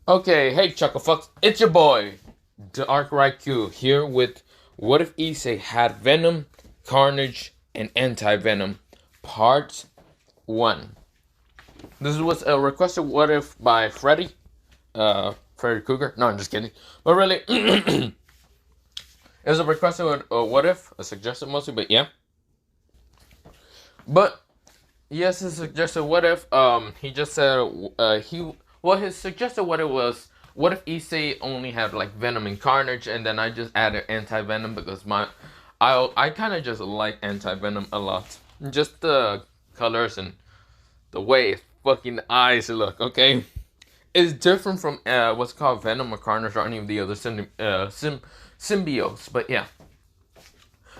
Okay, hey Chucklefucks, it's your boy, Dark Raikou, here with What If Issei Had Venom, Carnage, and Anti-Venom, Part 1. This was a requested What If by Freddy Cougar. No, I'm just kidding. But really, it was a requested What If, a suggested mostly, but yeah. But yes, his suggested what if. He just said his suggested what it was. What if Issei only had like Venom and Carnage, and then I just added Anti Venom because I kind of just like Anti Venom a lot. Just the colors and the way his fucking eyes look. Okay, it's different from what's called Venom or Carnage or any of the other symbiotes. But yeah.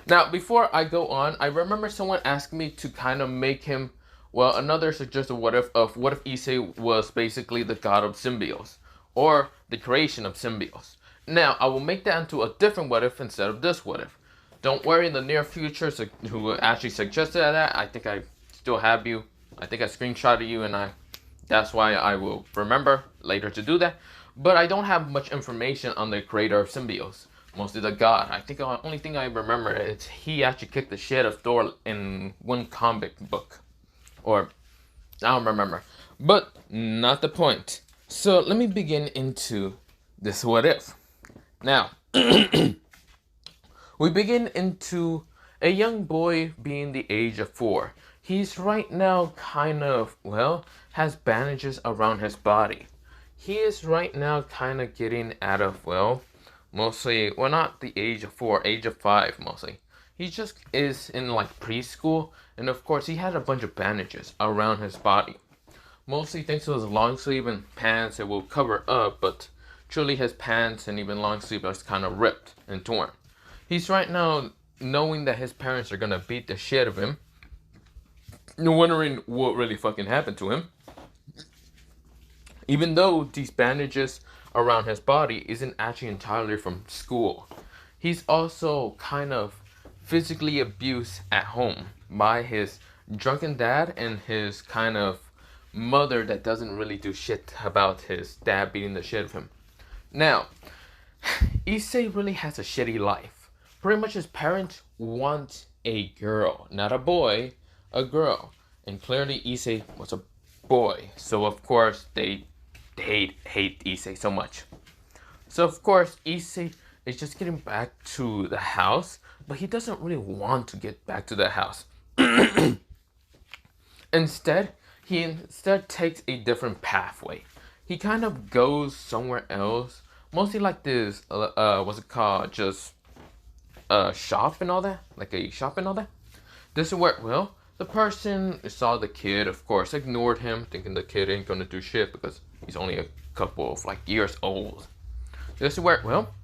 Now, before I go on, I remember someone asked me to kind of make him, well, another suggested what if of what if Issei was basically the god of symbiotes, or the creation of symbiotes. Now, I will make that into a different what if instead of this what if. Don't worry, in the near future, who actually suggested that, I think I still have you. I think I screenshotted you, and that's why I will remember later to do that. But I don't have much information on the creator of symbiotes. Mostly the god. I think the only thing I remember is he actually kicked the shit of Thor in one comic book. Or, I don't remember. But, not the point. So, let me begin into this what if. Now, we begin into a young boy being the age of 4. He's right now kind of, well, has bandages around his body. He is right now kind of getting out of, well, mostly, well, not the age of 4, age of 5 mostly. He just is in like preschool, and of course he had a bunch of bandages around his body. Mostly thanks to his long sleeve and pants that will cover up, but truly his pants and even long sleeve are kind of ripped and torn. He's right now knowing that his parents are gonna beat the shit of him, wondering what really fucking happened to him. Even though these bandages around his body isn't actually entirely from school. He's also kind of physically abused at home by his drunken dad and his kind of mother that doesn't really do shit about his dad beating the shit of him. Now, Issei really has a shitty life. Pretty much his parents want a girl, not a boy, a girl. And clearly Issei was a boy, so of course they hate Issei so much. So of course Issei is just getting back to the house, but he doesn't really want to get back to the house. He takes a different pathway. He kind of goes somewhere else, mostly like this what's it called, just shop and all that, like a shop and all that. This is where, well, the person saw the kid, of course, ignored him, thinking the kid ain't gonna do shit because he's only a couple of like years old. This is where, well,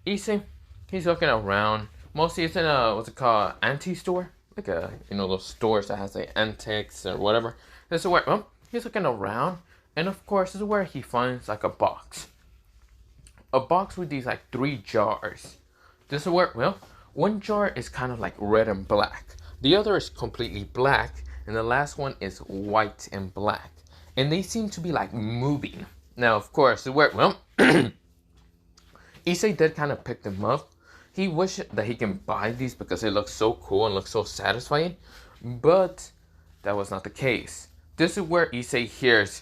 Issei, he's looking around. Mostly it's in a, what's it called, antique store? Like a, those stores that has like antiques or whatever. This is where, well, he's looking around. And of course, this is where he finds like a box. A box with these like 3 jars. This is where, well, one jar is kind of like red and black. The other is completely black, and the last one is white and black. And they seem to be like moving. Now, of course, well, Issei did kind of pick them up. He wished that he can buy these because they look so cool and look so satisfying. But that was not the case. This is where Issei hears,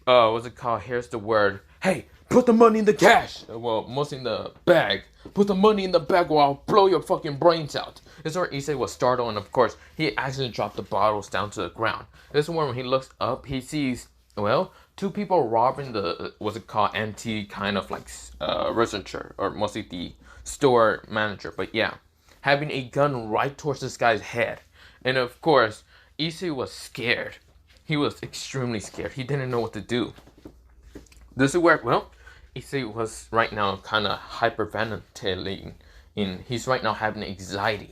what's it called? Here's the word, hey, put the money in the cash. Well, mostly in the bag. Put the money in the bag or I'll blow your fucking brains out. This is where Issei was startled, and of course, he accidentally dropped the bottles down to the ground. This is where when he looks up, he sees, well, 2 people robbing the, what's it called, antique kind of like researcher, or mostly the store manager. But yeah, having a gun right towards this guy's head. And of course, Issei was scared. He was extremely scared. He didn't know what to do. This is where, well, Issei was right now kind of hyperventilating. He's right now having anxiety.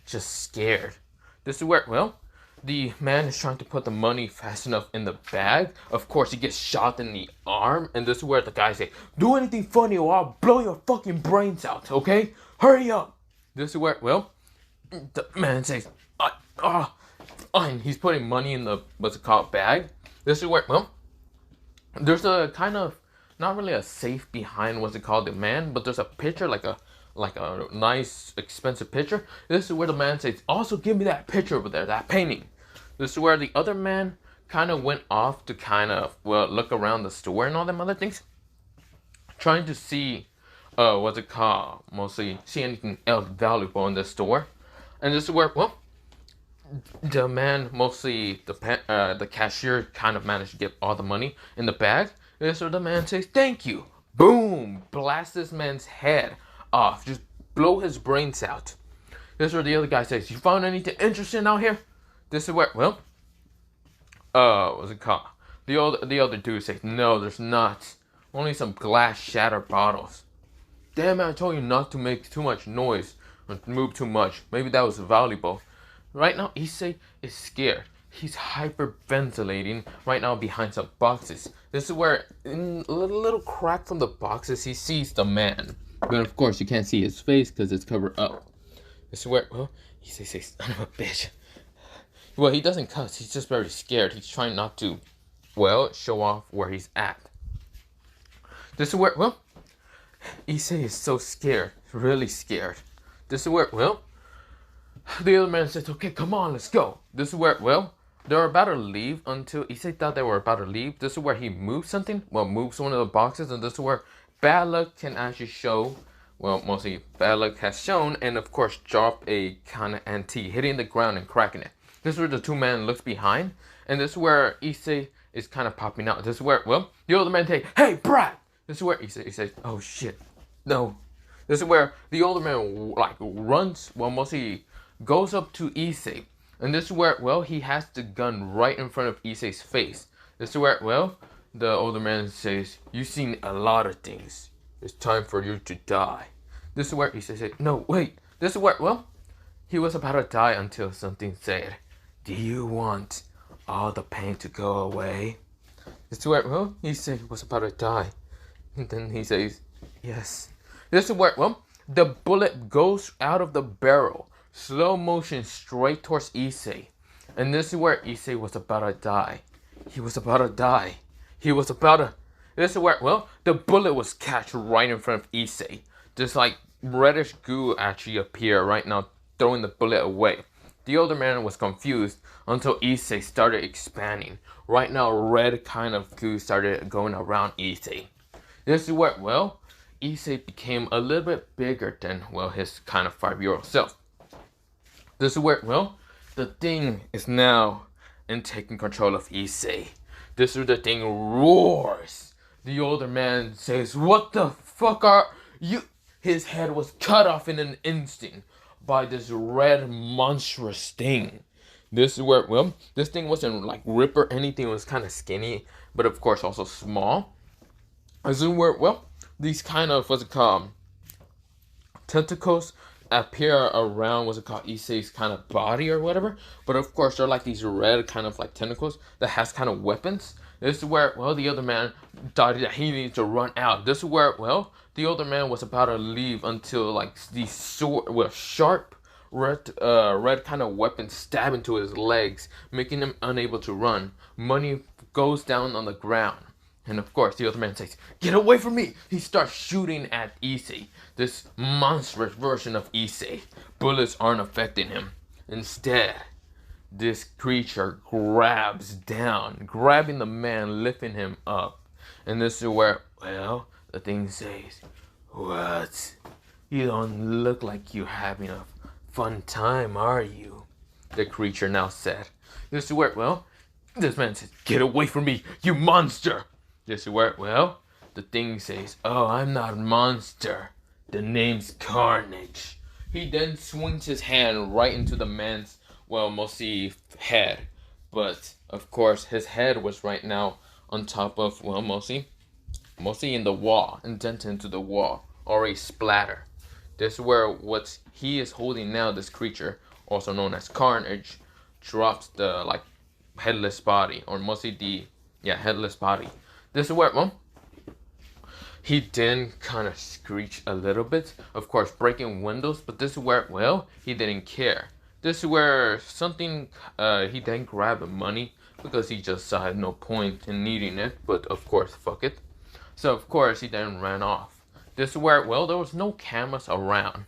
Just scared. This is where, well, the man is trying to put the money fast enough in the bag. Of course, he gets shot in the arm. And this is where the guy say, do anything funny or I'll blow your fucking brains out, okay? Hurry up. This is where, well, the man says, and he's putting money in the, what's it called, bag. This is where, well, there's a kind of not really a safe behind what's it called, the man, but there's a picture, like a nice expensive picture. This is where the man says, also give me that picture over there, that painting. This is where the other man kind of went off to kind of, well, look around the store and all them other things, trying to see what's it called, mostly see anything else valuable in the store. And this is where, well, the man, mostly the cashier, kind of managed to get all the money in the bag. And so the man says, thank you. Boom! Blast this man's head off. Just blow his brains out. This is where the other guy says, you found anything interesting out here? This is where, well, what's it called? The other dude says, no, there's not. Only some glass shattered bottles. Damn it, I told you not to make too much noise or move too much. Maybe that was valuable. Right now, Issei is scared. He's hyperventilating right now behind some boxes. This is where, in a little crack from the boxes, he sees the man. But of course, you can't see his face because it's covered up. This is where, well, Issei says, son of a bitch. Well, he doesn't cuss. He's just very scared. He's trying not to, well, show off where he's at. This is where, well, Issei is so scared. Really scared. This is where, well, the other man says, okay, come on, let's go. This is where, well, they're about to leave until Issei thought they were about to leave. This is where he moves something. Well, moves one of the boxes. And this is where bad luck can actually show. Well, mostly bad luck has shown. And of course, drop a kind of antique, hitting the ground and cracking it. This is where the two men looks behind. And this is where Issei is kind of popping out. This is where, well, the older man says, hey, brat. This is where Issei says, oh shit, no. This is where the older man like runs, well, mostly goes up to Issei. And this is where, well, he has the gun right in front of Issei's face. This is where, well, the older man says, you've seen a lot of things. It's time for you to die. This is where Issei said, no, wait. This is where, well, he was about to die until something said, do you want all the pain to go away? This is where, well, Issei was about to die. And then he says, yes. This is where, well, the bullet goes out of the barrel. Slow motion straight towards Issei. And this is where Issei was about to die. He was about to die. He was about to... This is where, well, the bullet was catch right in front of Issei. Just like reddish goo actually appeared right now, throwing the bullet away. The older man was confused until Issei started expanding. Right now, red kind of goo started going around Issei. This is where, well, Issei became a little bit bigger than, well, his kind of 5-year-old self. This is where, well, the thing is now in taking control of Issei. This is where the thing roars. The older man says, what the fuck are you? His head was cut off in an instant by this red monstrous thing. This is where, well, this thing wasn't like rip or anything. It was kind of skinny, but of course also small. This is where, well, these kind of, what's it called, tentacles appear around, what's it called, Issei's kind of body or whatever. But of course, they're like these red kind of like tentacles that has kind of weapons. This is where, well, the other man thought that he needs to run out. This is where, well, the older man was about to leave until like these sword, well, sharp red kind of weapons stab into his legs, making him unable to run. Money goes down on the ground. And of course, the other man says, get away from me! He starts shooting at Issei, this monstrous version of Issei. Bullets aren't affecting him. Instead, this creature grabs down, grabbing the man, lifting him up. And this is where, well, the thing says, what? You don't look like you're having a fun time, are you? The creature now said. This is where, well, this man says, get away from me, you monster! This is where, well, the thing says, oh, I'm not a monster. The name's Carnage. He then swings his hand right into the man's, well, mostly head. But, of course, his head was right now on top of, well, mostly in the wall, indented into the wall, already splatter. This is where what he is holding now, this creature, also known as Carnage, drops the, like, headless body, or mostly the, headless body. This is where, well, he did kind of screech a little bit, of course, breaking windows, but this is where, well, he didn't care. This is where something, he then grabbed money, because he just saw no point in needing it, but of course, fuck it. So of course he then ran off. This is where, well, there was no cameras around.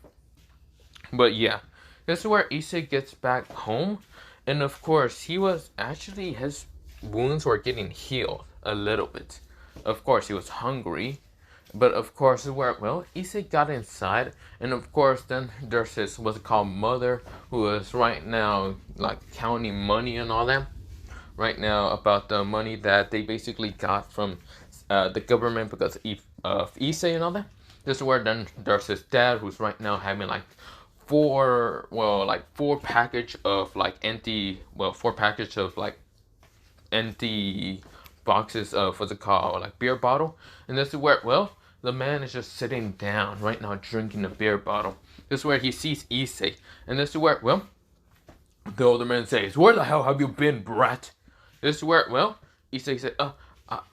But yeah, this is where Issei gets back home. And of course, his wounds were getting healed a little bit. Of course, he was hungry. But of course, where, well, Issei got inside. And of course, then there's his, what's it called, mother, who is right now, like, counting money and all that. Right now, about the money that they basically got from the government because of Issei and all that. This is where then there's his dad, who's right now having like four package of like empty boxes of, what's it called, like beer bottle. And this is where, well, the man is just sitting down right now drinking a beer bottle. This is where he sees Issei. And this is where, well, the older man says, "Where the hell have you been, brat?" This is where, well, Issei said,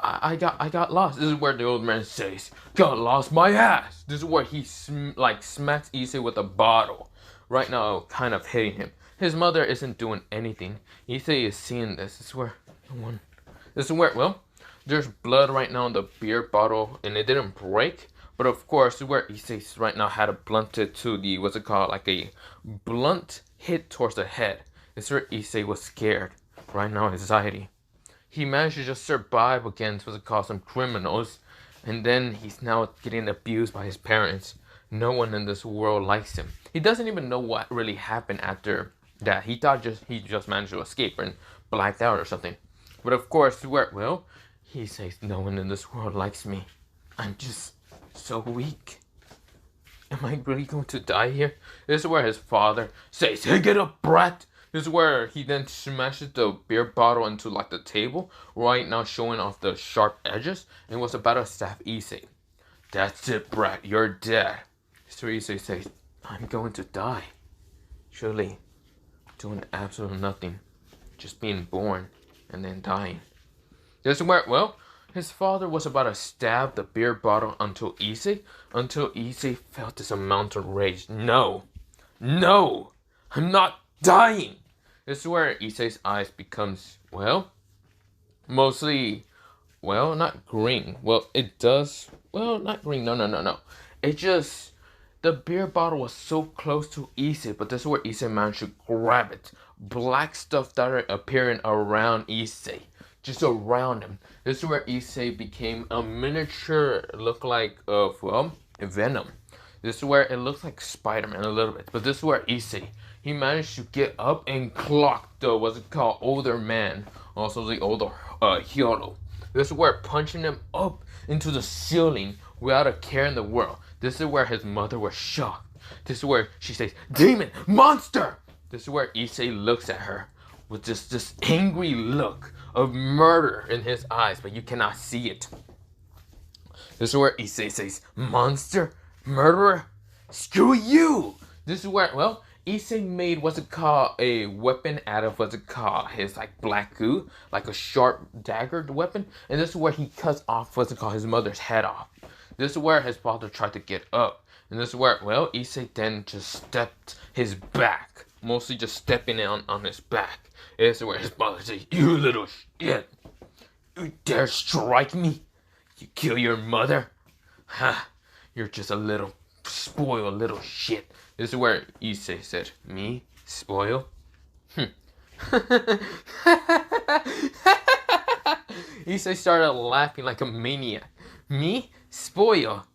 I got lost. This is where the old man says, "Got lost my ass." This is where he smacks Issei with a bottle. Right now, kind of hitting him. His mother isn't doing anything. Issei is seeing this. This is where, well, there's blood right now in the beer bottle, and it didn't break. But of course, this is where Issei right now had a blunted to the, what's it called, like a blunt hit towards the head. This is where Issei was scared. Right now, anxiety. He managed to just survive against, what's it called, some criminals. And then he's now getting abused by his parents. No one in this world likes him. He doesn't even know what really happened after that. He thought he just managed to escape and blacked out or something. But of course, well, he says, no one in this world likes me. I'm just so weak. Am I really going to die here? This is where his father says, "Hey, get up, brat!" This is where he then smashes the beer bottle into like the table, right now showing off the sharp edges, and was about to stab Issei. "That's it, brat, you're dead." So Issei says, "I'm going to die. Surely, doing absolutely nothing. Just being born and then dying." This is where, well, his father was about to stab the beer bottle until Issei felt this amount of rage. No, I'm not dying. This is where Issei's eyes becomes, well, mostly, well, not green. Well, it does, well, not green, no. It just, the beer bottle was so close to Issei, but this is where Issei managed to grab it. Black stuff started appearing around Issei, just around him. This is where Issei became a miniature look-like of, well, Venom. This is where it looks like Spider-Man a little bit, but this is where Issei, he managed to get up and clock the, what's it called, older man, also the older hero. This is where punching him up into the ceiling without a care in the world. This is where his mother was shocked. This is where she says, "Demon! Monster!" This is where Issei looks at her with just this angry look of murder in his eyes, but you cannot see it. This is where Issei says, "Monster? Murderer? Screw you!" This is where, well, Issei made, what's it called, a weapon out of, what's it called, his like black goo, like a sharp dagger weapon. And this is where he cuts off, what's it called, his mother's head off. This is where his father tried to get up. And this is where, well, Issei then just stepped his back, mostly just stepping on his back. This is where his father says, "You little shit, you dare strike me? You kill your mother? Ha, you're just a little spoiled little shit." This is where Issei said, "Me? Spoil?" Issei started laughing like a maniac. "Me? Spoil?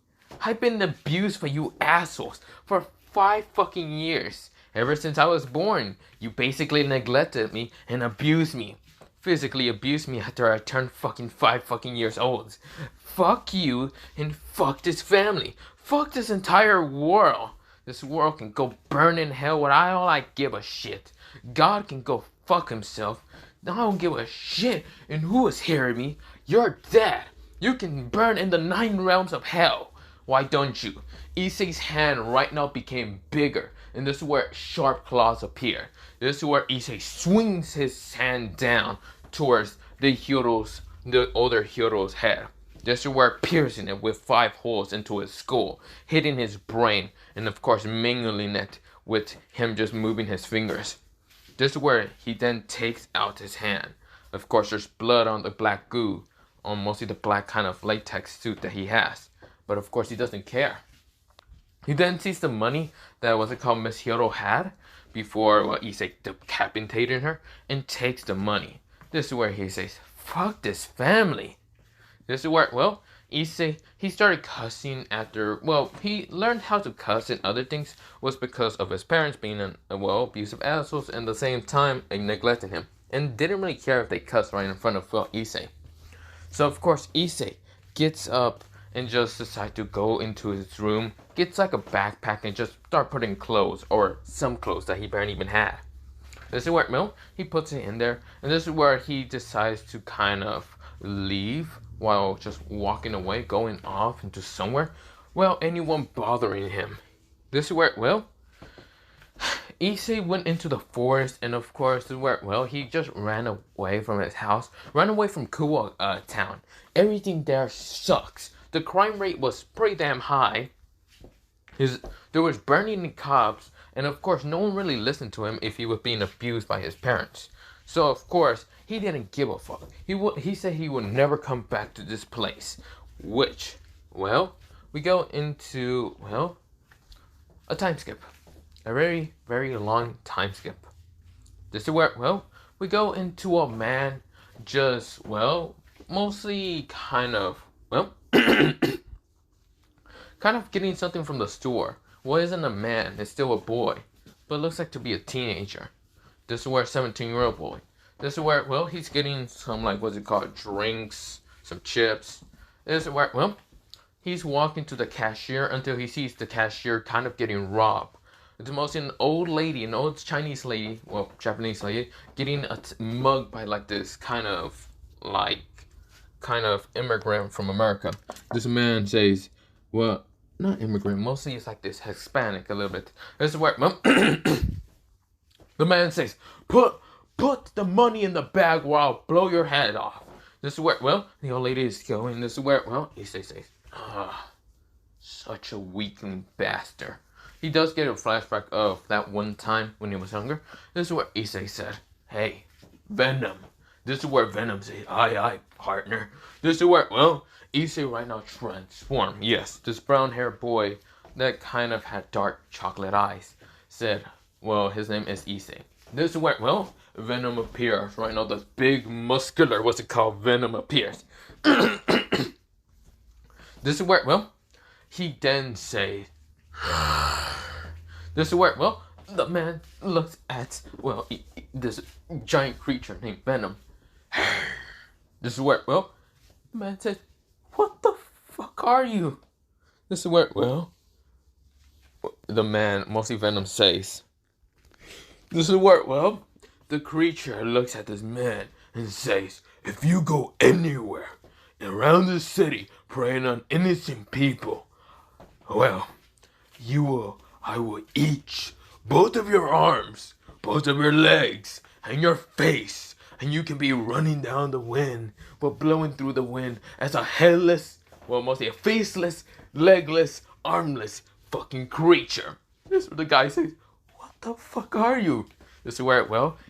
I've been abused by you assholes for 5 fucking years. Ever since I was born, you basically neglected me and abused me. Physically abused me after I turned fucking 5 fucking years old. Fuck you and fuck this family. Fuck this entire world. This world can go burn in hell without all I give a shit. God can go fuck himself. I don't give a shit. And who is hearing me? You're dead. You can burn in the 9 realms of hell. Why don't you?" Issei's hand right now became bigger, and this is where sharp claws appear. This is where Issei swings his hand down towards the older hero's head. This is where piercing it with 5 holes into his skull, hitting his brain, and of course mingling it with him just moving his fingers. This is where he then takes out his hand. Of course, there's blood on the black goo on mostly the black kind of latex suit that he has. But of course he doesn't care. He then sees the money that Miss Hiro had before Issei decapitated her and takes the money. This is where he says, "Fuck this family." This is where, Issei, he started cussing after, he learned how to cuss and other things was because of his parents being abusive assholes and at the same time neglecting him. And didn't really care if they cussed right in front of Issei. So of course Issei gets up and just decides to go into his room, gets like a backpack and just start putting clothes, or some clothes that he barely even had. This is where, he puts it in there, and this is where he decides to kind of leave while just walking away, going off into somewhere, anyone bothering him. This is where, Issei went into the forest, and of course, this is where, he just ran away from his house, ran away from Kuwa town. Everything there sucks. The crime rate was pretty damn high. There was burning cops, and of course, no one really listened to him if he was being abused by his parents. So of course, he didn't give a fuck. He said he would never come back to this place. Which, we go into, a time skip. A very, very long time skip. This is where, we go into a man just, mostly kind of, kind of getting something from the store. Isn't a man, it's still a boy, but looks like to be a teenager. This is where a 17-year-old boy. This is where, he's getting some, drinks, some chips. This is where, he's walking to the cashier until he sees the cashier kind of getting robbed. It's mostly an old lady, an old Chinese lady, Japanese lady, getting mugged by this kind of immigrant from America. This man says, not immigrant, mostly it's like this Hispanic a little bit. This is where, the man says, put the money in the bag or I'll blow your head off. This is where, the old lady is going. This is where, he says, such a weakling bastard. He does get a flashback of that one time when he was younger. This is where Issei said, "Hey, Venom." This is where Venom says, aye, partner. This is where, Issei right now transformed. Yes, this brown-haired boy that kind of had dark chocolate eyes said, his name is Issei. This is where, Venom appears. Right now, this big, muscular, Venom appears. This is where, he then says, this is where, the man looks at, this giant creature named Venom. This is where, the man says, "What the fuck are you?" This is where, the man, mostly Venom, says, this is where, the creature looks at this man and says, "If you go anywhere around the city preying on innocent people, I will eat both of your arms, both of your legs, and your face, and you can be running down the wind, but blowing through the wind as a headless, mostly a faceless, legless, armless fucking creature." This is what the guy says, "What the fuck are you?" This is where,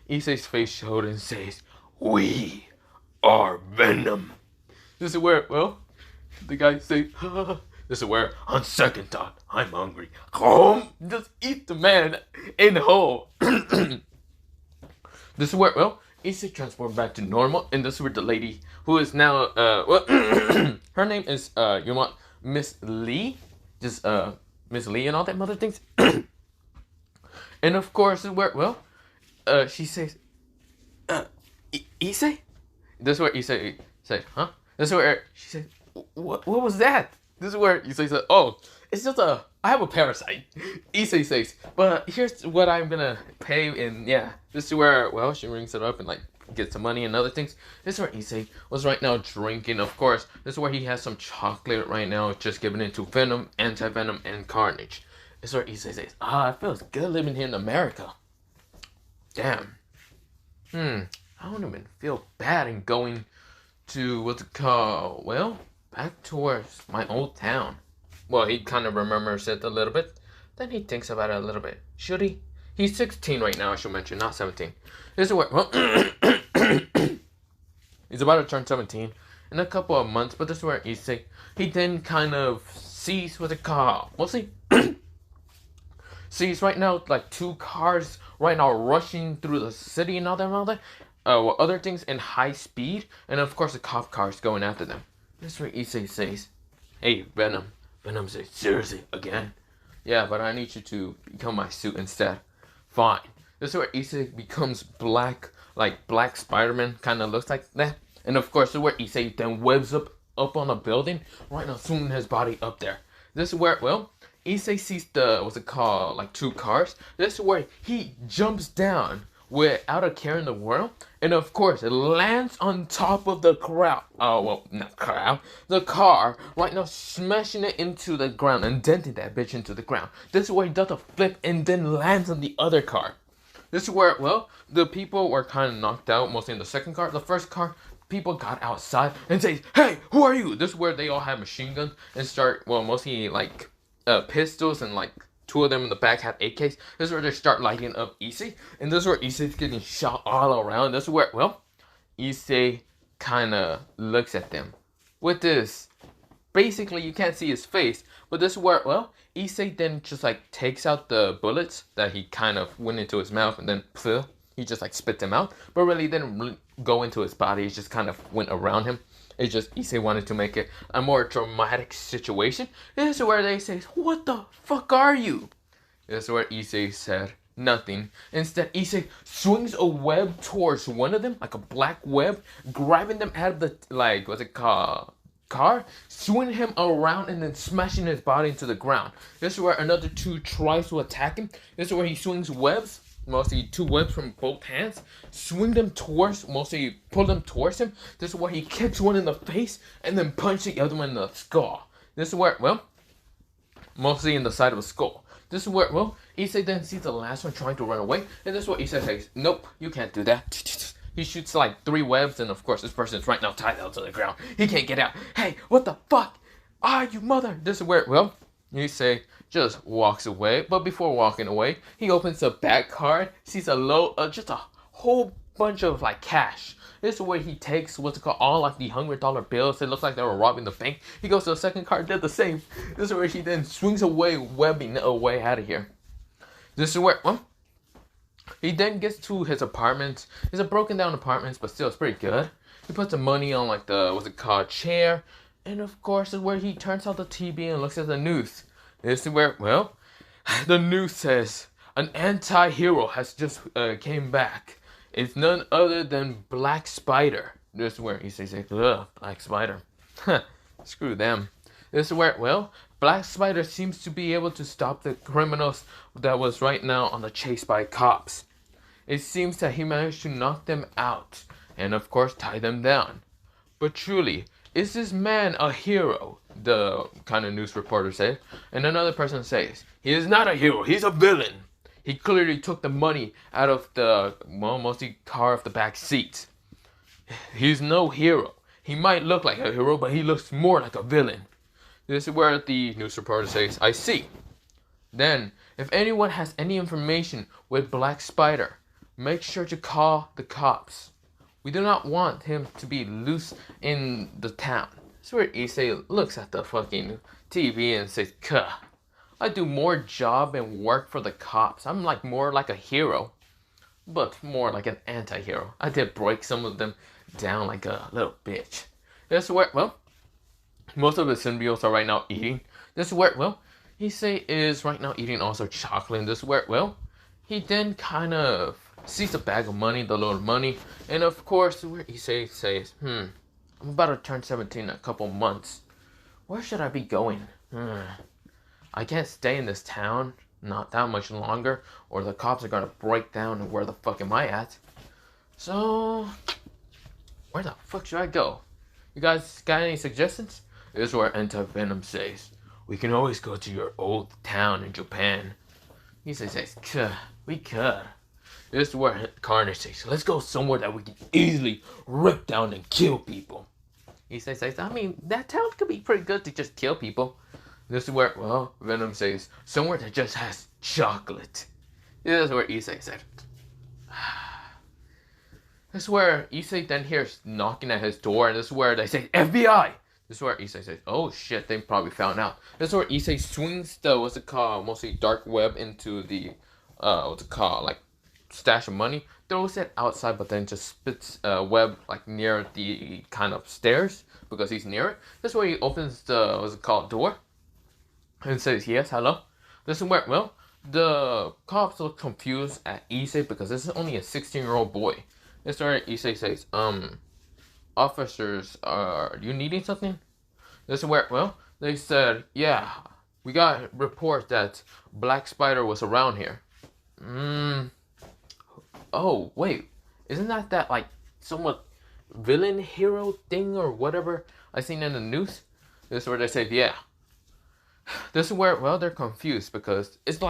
Issei's face showed and says, "We are Venom." This is where, the guy says, this is where, on second thought, I'm hungry. Just eat the man in whole. This is where, Issei transformed back to normal, and this is where the lady, who is now, her name is, Miss Lee, just, Miss Lee and all that other things. And of course, this is where, she says, Issei? This is where Issei says, huh? This is where she says, what was that? This is where Issei says, it's just I have a parasite. Issei says, but here's what I'm gonna pay, and this is where, she rings it up and gets some money and other things. This is where Issei was right now drinking, of course. This is where he has some chocolate right now, just giving it to Venom, Anti-Venom, and Carnage. This is where Issei says, it feels good living here in America. Damn. I don't even feel bad in going to, back towards my old town. He kind of remembers it a little bit. Then he thinks about it a little bit. Should he? He's 16 right now, I should mention, not 17. This is where, he's about to turn 17. in a couple of months. But this is where Issei, he then kind of sees what it called. Mostly sees right now like two cars right now rushing through the city and all that. With other things in high speed, and of course the cop cars going after them. This is where Issei says, "Hey, Venom." Venom says, "Seriously, again?" "Yeah, but I need you to become my suit instead." "Fine." This is where Issei becomes black, like Black Spider-Man, kind of looks like that. And of course, this is where Issei then webs up on a building, right now swinging his body up there. This is where, well, Issei sees the, what's it called, like two cars. This is where he jumps down without a care in the world, and of course it lands on top of the crowd. Oh, well, not crowd, the car, right now smashing it into the ground and denting that bitch into the ground. This is where he does a flip and then lands on the other car. This is where, well, the people were kind of knocked out, mostly in the second car. The first car, people got outside and say, "Hey, who are you?" This is where they all have machine guns and start, well, mostly like pistols, and like two of them in the back have AKs. This is where they start lighting up Issei, and this is where Issei's getting shot all around. This is where, well, Issei kind of looks at them with this. Basically, you can't see his face, but this is where, well, Issei then just like takes out the bullets that he kind of went into his mouth, and then he just like spit them out, but really didn't really go into his body. He just kind of went around him. It's just Issei wanted to make it a more dramatic situation. This is where they say, "What the fuck are you?" This is where Issei said nothing. Instead, Issei swings a web towards one of them, like a black web, grabbing them out of the, like, what's it called, car, swinging him around and then smashing his body into the ground. This is where another two tries to attack him. This is where he swings webs, mostly two webs from both hands, swing them towards, mostly pull them towards him. This is where he kicks one in the face and then punch the other one in the skull. This is where, well, mostly in the side of the skull. This is where, well, Issei then sees the last one trying to run away, and this is what Issei says, "Nope, you can't do that." He shoots like 3 webs, and of course this person is right now tied out to the ground. He can't get out. "Hey, what the fuck? Ah, you mother!" This is where, well, Issei just walks away, but before walking away, he opens the back card, sees just a whole bunch of like cash. This is where he takes what's it called, all like the $100 bills. It looks like they were robbing the bank. He goes to the second card, did the same. This is where he then swings away, webbing away out of here. This is where, well, he then gets to his apartment. It's a broken down apartment, but still it's pretty good. He puts the money on like the, what's it called, chair. And of course is where he turns on the TV and looks at the news. This is where, well, the news says an anti-hero has just came back. It's none other than Black Spider. This is where he says, "Ugh, Black Spider." Screw them. This is where, well, Black Spider seems to be able to stop the criminals that was right now on the chase by cops. It seems that he managed to knock them out and of course tie them down. But truly, is this man a hero? The kind of news reporter said. And another person says, "He is not a hero, he's a villain. He clearly took the money out of the, well, mostly car of the back seat. He's no hero. He might look like a hero, but he looks more like a villain." This is where the news reporter says, "I see. Then, if anyone has any information with Black Spider, make sure to call the cops. We do not want him to be loose in the town." This is where Issei looks at the fucking TV and says, "Kuh. I do more job and work for the cops. I'm like more like a hero, but more like an anti-hero. I did break some of them down like a little bitch." This is where, well, most of the symbiotes are right now eating. This is where, well, Issei is right now eating also chocolate. And this is where, well, he then kind of sees the bag of money, the little money. And of course, where Issei says, I'm about to turn 17 in a couple months. Where should I be going? I can't stay in this town, not that much longer, or the cops are gonna break down and where the fuck am I at? So, where the fuck should I go? You guys got any suggestions? This is where Venom says, "We can always go to your old town in Japan." He says, "We could." This is where Carnage says, "Let's go somewhere that we can easily rip down and kill people." He says, "I mean, that town could be pretty good to just kill people." This is where, well, Venom says, "Somewhere that just has chocolate." This is where Issei said, This is where Issei then hears knocking at his door, and this is where they say FBI. This is where Issei says, "Oh shit, they probably found out." This is where Issei swings the mostly dark web into the like stash of money, throws it outside, but then just spits web like near the kind of stairs because he's near it. This is where he opens the door and says, "Yes, hello." This is where the cops look confused at Issei because this is only a 16-year-old boy. This is where Issei says, "Officers, are you needing something?" This is where they said, "Yeah, we got reports that Black Spider was around here." Oh wait, isn't that like somewhat villain hero thing or whatever I seen in the news? This is where they say, "Yeah." This is where they're confused because it's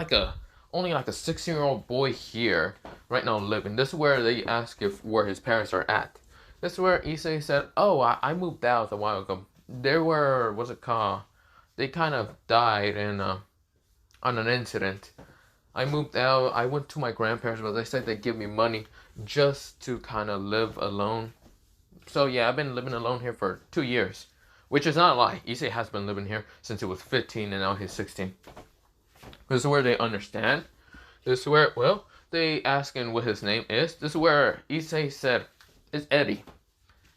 only like a 16-year-old boy here right now living. This is where they ask where his parents are at. This is where Issei said, "Oh, I moved out a while ago. They were they kind of died in on an incident. I moved out. I went to my grandparents, but they said they'd give me money just to kind of live alone. So yeah, I've been living alone here for 2 years, which is not a lie. Issei has been living here since he was 15, and now he's 16. This is where they understand. This is where they ask him what his name is. This is where Issei said, "It's Eddie."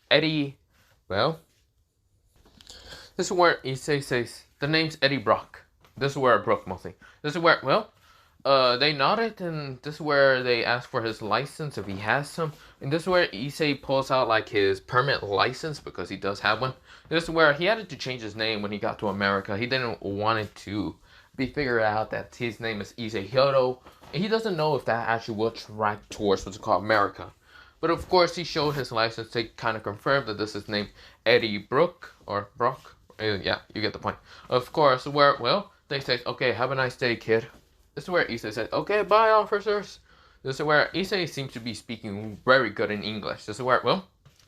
Eddie, this is where Issei says the name's Eddie Brock. This is where Brock mostly. This is where they nodded, and this is where they ask for his license if he has some. And this is where Issei pulls out like his permanent license because he does have one. This is where he had to change his name when he got to America. He didn't want it to be figured out that his name is Issei Hiro. And he doesn't know if that actually will track towards what's called America. But of course, he showed his license to kind of confirm that this is named Eddie Brock or Brock. Yeah, you get the point. Of course, where they say, "Okay, have a nice day, kid." This is where Issei said, "Okay, bye, officers." This is where Issei seems to be speaking very good in English. This is where,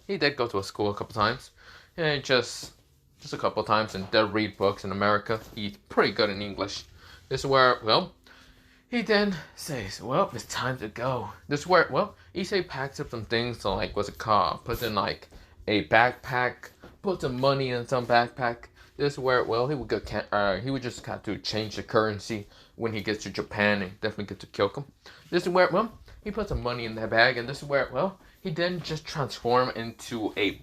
he did go to a school a couple times. And just a couple times and did read books in America. He's pretty good in English. This is where, he then says, "It's time to go." This is where, Issei packs up some things to puts in like a backpack, put some money in some backpack. This is where, he would just have to change the currency when he gets to Japan and definitely get to kill him. This is where, he put some money in that bag, and this is where, he then just transformed into a,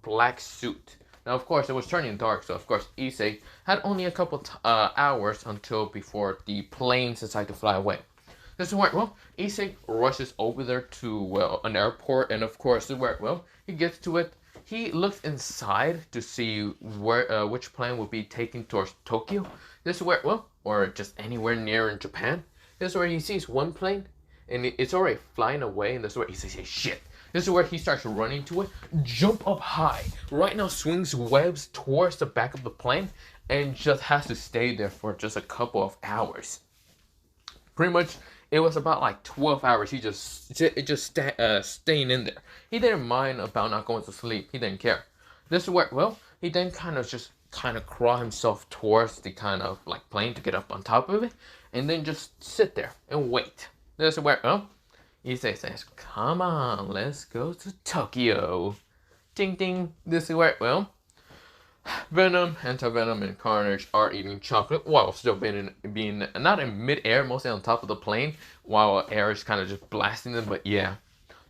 black suit. Now, of course, it was turning dark, so of course, Issei had only a couple hours before the planes decide to fly away. This is where, Issei rushes over there to, an airport, and of course, this is where, he gets to it. He looks inside to see where which plane will be taken towards Tokyo. This is where, or just anywhere near in Japan. This is where he sees one plane, and it's already flying away, and this is where he says, "Hey, shit." This is where he starts running to it, jump up high, right now swings webs towards the back of the plane, and just has to stay there for just a couple of hours. Pretty much, it was about like 12 hours. He just staying in there. He didn't mind about not going to sleep. He didn't care. This is where, he then kind of crawl himself towards the kind of like plane to get up on top of it, and then just sit there and wait. This is where, Issei says, "Come on, let's go to Tokyo." Ding ding. This is where, Venom, Anti-Venom, and Carnage are eating chocolate while still being not in mid-air, mostly on top of the plane, while air is kind of just blasting them. But yeah,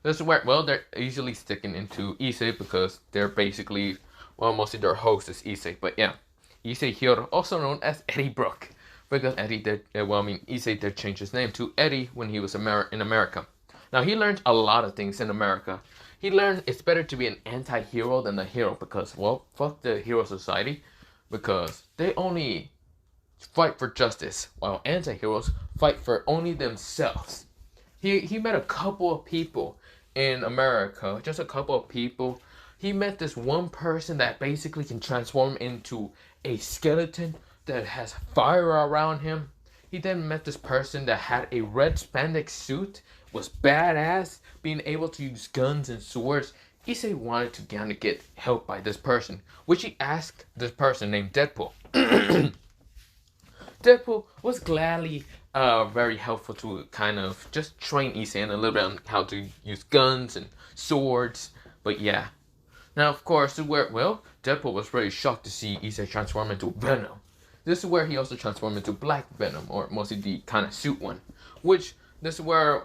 this is where, they're easily sticking into Issei because they're basically, mostly their host is Issei. But yeah, Issei Hiro, also known as Eddie Brock, because Issei did change his name to Eddie when he was in America. Now, he learned a lot of things in America. He learned it's better to be an anti-hero than a hero because, fuck the hero society, because they only fight for justice, while anti-heroes fight for only themselves. He met a couple of people in America, just a couple of people. He met this one person that basically can transform into a skeleton that has fire around him. He then met this person that had a red spandex suit, was badass, being able to use guns and swords. Issei wanted to kind of get help by this person, which he asked this person named Deadpool. Deadpool was gladly very helpful to kind of just train Issei a little bit on how to use guns and swords. But yeah. Now, of course, Deadpool was really shocked to see Issei transform into Venom. This is where he also transformed into Black Venom, or mostly the kind of suit one. Which, this is where,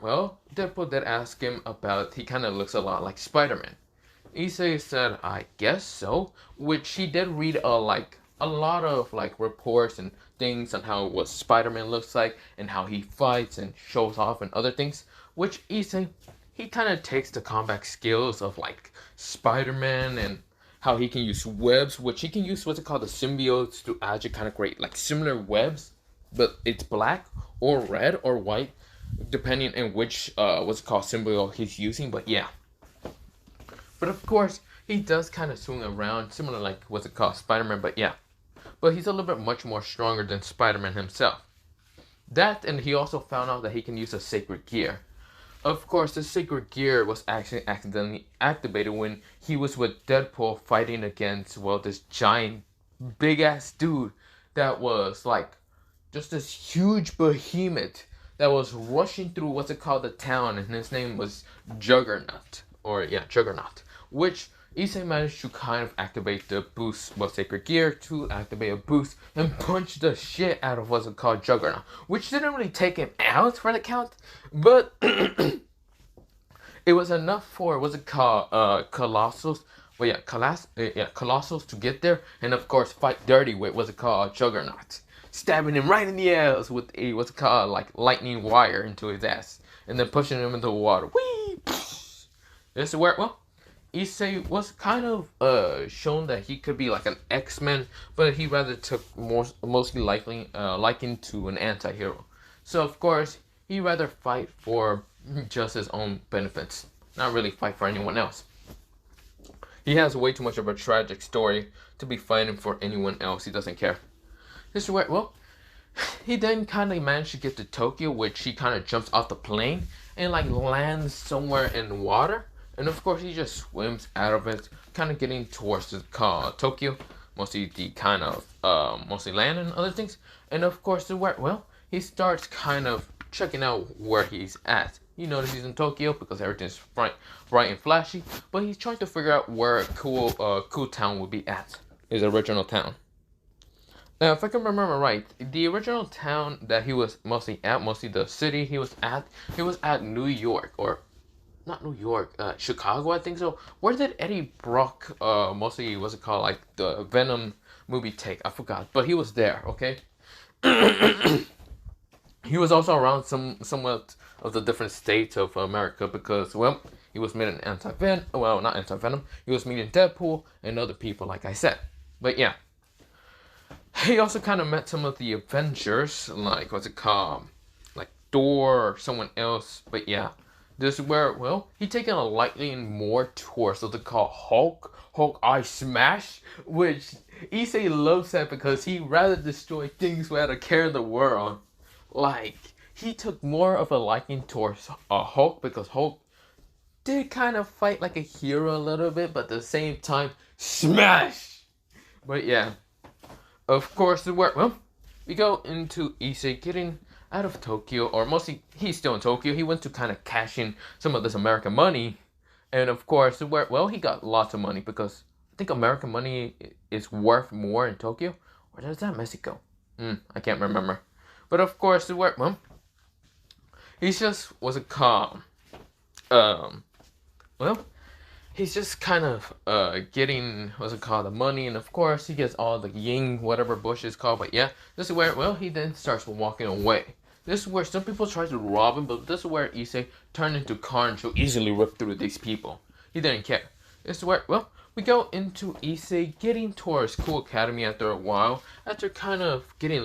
Deadpool did ask him about, he kind of looks a lot like Spider-Man. Issei said, I guess so, which he did read a lot of reports and things on how what Spider-Man looks like and how he fights and shows off and other things, which Issei, he kind of takes the combat skills of Spider-Man and how he can use webs, which he can use what's it called the symbiotes to actually kind of create similar webs, but it's black or red or white depending on which what's it called symbiote he's using. But yeah. But of course, he does kind of swing around, similar what's it called, Spider-Man, but yeah. But he's a little bit much more stronger than Spider-Man himself. That, and he also found out that he can use a sacred gear. Of course, the sacred gear was actually accidentally activated when he was with Deadpool fighting against, this giant, big-ass dude that was, just this huge behemoth that was rushing through, what's it called, the town, and his name was Juggernaut. Juggernaut. Which Issei managed to kind of activate the boost, sacred gear to activate a boost and punch the shit out of what's it called Juggernaut, which didn't really take him out for the count, but it was enough for what's it called Colossus. Colossus to get there and of course fight dirty with what's it called Juggernaut, stabbing him right in the ass with a what's it called lightning wire into his ass and then pushing him into the water. Whee! This is where Issei was kind of shown that he could be like an X-Men, but he rather took mostly likened to an anti-hero. So of course he rather fight for just his own benefits, not really fight for anyone else. He has way too much of a tragic story to be fighting for anyone else. He doesn't care. This is where he then kind of managed to get to Tokyo, which he kind of jumps off the plane and lands somewhere in water. And of course, he just swims out of it, kind of getting towards the Tokyo, mostly the kind of mostly land and other things. And of course, he starts kind of checking out where he's at. You notice he's in Tokyo because everything's bright and flashy, but he's trying to figure out where a cool town would be at, his original town. Now, if I can remember right, the original town that he was mostly the city he was at New York, or not New York, Chicago, I think so. Where did Eddie Brock, mostly, what's it called, the Venom movie take? I forgot, but he was there, okay? He was also around somewhat of the different states of America because, he was meeting not anti-Venom, he was meeting Deadpool and other people, like I said. But yeah. He also kind of met some of the Avengers, what's it called? Thor or someone else, but yeah. This is where, he taken a liking more towards what they call Hulk I Smash, which Issei loves that because he rather destroy things without a care in the world. He took more of a liking towards Hulk because Hulk did kind of fight like a hero a little bit, but at the same time, smash! But yeah, of course, we go into Issei getting out of Tokyo, or mostly he's still in Tokyo. He went to kind of cash in some of this American money, and of course, he got lots of money because I think American money is worth more in Tokyo, or is that Mexico? I can't remember. But of course, he's just he's just kind of getting the money, and of course he gets all the ying, whatever bush is called. But yeah, this is where he then starts walking away. This is where some people try to rob him, but this is where Issei turned into Carnage to easily rip through these people. He didn't care. This is where we go into Issei getting towards Cool Academy after a while, after kind of getting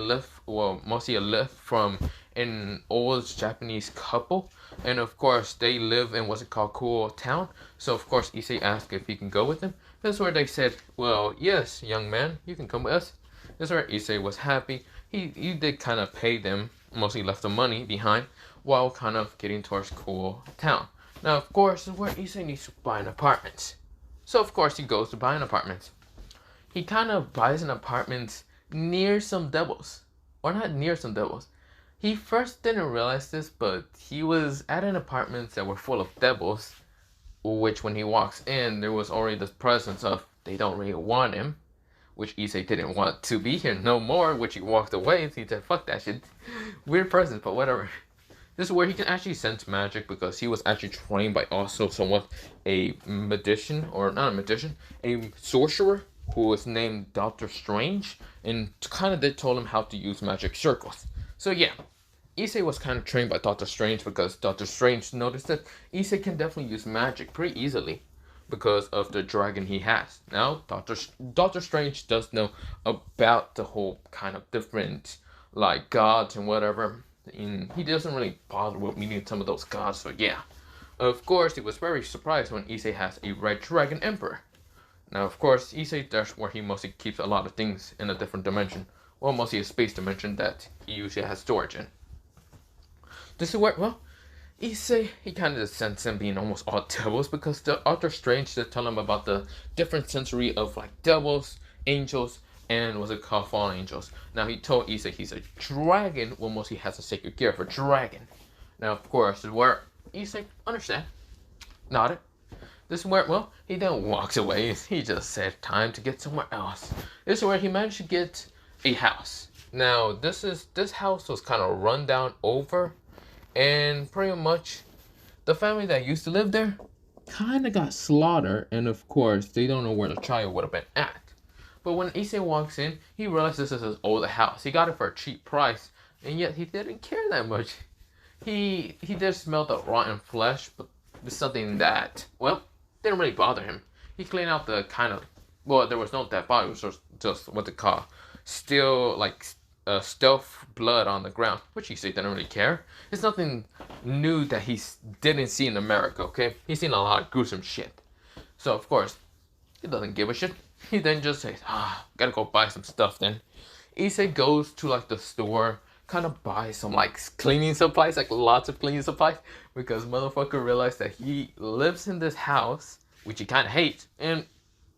mostly a lift from an old Japanese couple. And of course, they live in what's it called, Cool Town. So of course, Issei asked if he can go with them. This is where they said, well, yes, young man, you can come with us. This is where Issei was happy. He did kind of pay them, mostly left the money behind, while kind of getting towards Cool Town. Now, of course, this is where Issei needs to buy an apartment. So of course, he goes to buy an apartment. He kind of buys an apartment near some devils. Or not near some devils. He first didn't realize this, but he was at an apartment that were full of devils. which when he walks in, there was already this presence of they don't really want him, which Issei didn't want to be here no more, which he walked away. He said, fuck that shit. Weird presence, but whatever. This is where he can actually sense magic because he was actually trained by also somewhat a magician, or not a magician, a sorcerer who was named Doctor Strange, and kind of did told him how to use magic circles. So yeah, Issei was kind of trained by Doctor Strange because Doctor Strange noticed that Issei can definitely use magic pretty easily because of the dragon he has. Now, Doctor Strange does know about the whole kind of different, like, gods and whatever. And he doesn't really bother with meeting some of those gods, so yeah. Of course, he was very surprised when Issei has a Red Dragon Emperor. Now, of course, Issei, that's where he mostly keeps a lot of things in a different dimension. Well, mostly a space dimension that he usually has storage in. This is where, well, Issei, he kind of just senses him being almost all devils because the Doctor Strange did tell him about the different sensory of like devils, angels, and what's it called, fallen angels. Now he told Issei he's a dragon, well mostly has a sacred gear for dragon. Now of course, this is where Issei understand, nodded. This is where, well, he then walks away. He just said time to get somewhere else. This is where he managed to get a house. Now this house was kind of run down over, and pretty much the family that used to live there kind of got slaughtered, and of course they don't know where the child would have been at. But when Issei walks in, he realizes this is his older house. He got it for a cheap price, and yet he didn't care that much. He did smell the rotten flesh, but it's something that, well, didn't really bother him. He cleaned out the kind of, well, there was no dead body. It was just what they call still, like, stealth blood on the ground, which Issei didn't really care. It's nothing new that he didn't see in America, okay? He's seen a lot of gruesome shit. So, of course, he doesn't give a shit. He then just says, gotta go buy some stuff then. Issei goes to like the store, kind of buys some like cleaning supplies, like lots of cleaning supplies, because motherfucker realized that he lives in this house, which he kind of hates, and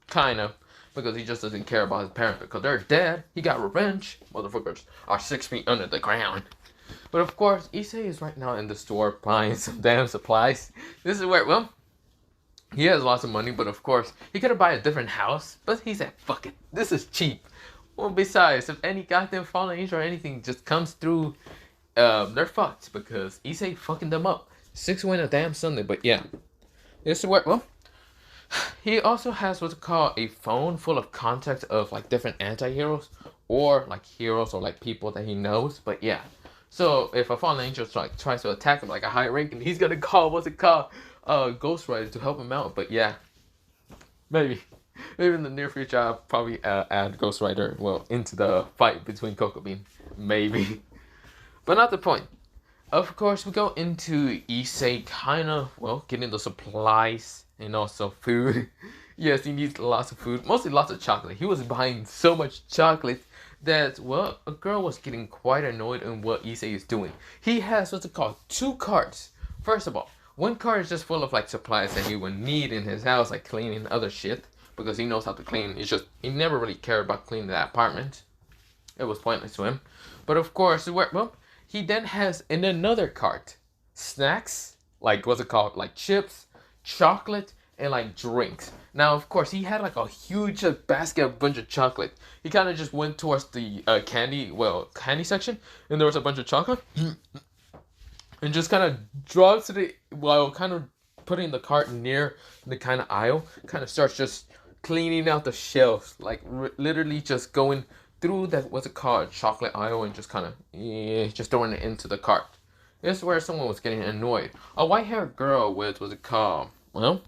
kind of, because he just doesn't care about his parents because they're dead. He got revenge. Motherfuckers are 6 feet under the ground. But of course, Issei is right now in the store buying some damn supplies. This is where, well, he has lots of money, but of course, he could have bought a different house. But he said, fuck it, this is cheap. Well, besides, if any goddamn fallen angel or anything just comes through, they're fucked. Because Issei fucking them up. 6 win a damn Sunday, but yeah. This is where, well, he also has what's called a phone full of contacts of like different anti-heroes. Or like heroes or like people that he knows, but yeah. So if a fallen angel like tries to attack him like a high ranking, he's gonna call, what's it called? Ghost Rider to help him out. But yeah, maybe in the near future I'll probably add Ghost Rider, well, into the fight between Coco Bean, maybe. But not the point. Of course, we go into Issei kind of, well, getting the supplies and also food. Yes, he needs lots of food, mostly lots of chocolate. He was buying so much chocolate that, well, a girl was getting quite annoyed in what Issei is doing. He has what's it called 2 carts. First of all, 1 cart is just full of like supplies that he would need in his house, like cleaning other shit, because he knows how to clean. It's just he never really cared about cleaning that apartment. It was pointless to him. But of course, well, he then has in another cart snacks, like what's it called, like chips, chocolate, and like drinks. Now, of course, he had like a huge basket of bunch of chocolate. He kind of just went towards the candy section, and there was a bunch of chocolate. And just kind of drops it while kind of putting the cart near the kind of aisle. Kind of starts just cleaning out the shelves. Like literally just going through that, what's it called, chocolate aisle, and just kind of just throwing it into the cart. This is where someone was getting annoyed. A white-haired girl with, what's it called, well,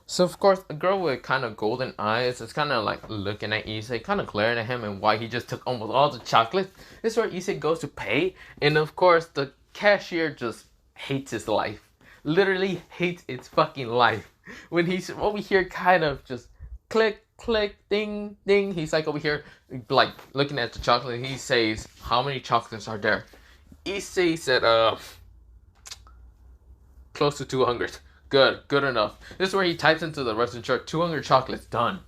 so of course a girl with kind of golden eyes is kind of like looking at Issei, kind of glaring at him and why he just took almost all the chocolate. This is where Issei goes to pay, and of course the cashier just hates his life. Literally hates its fucking life. When he's over here kind of just click, click, ding, ding. He's like over here like looking at the chocolate. He says, how many chocolates are there? Issei said, close to 200. Good enough. This is where he types into the restaurant chart, 200 chocolates, done.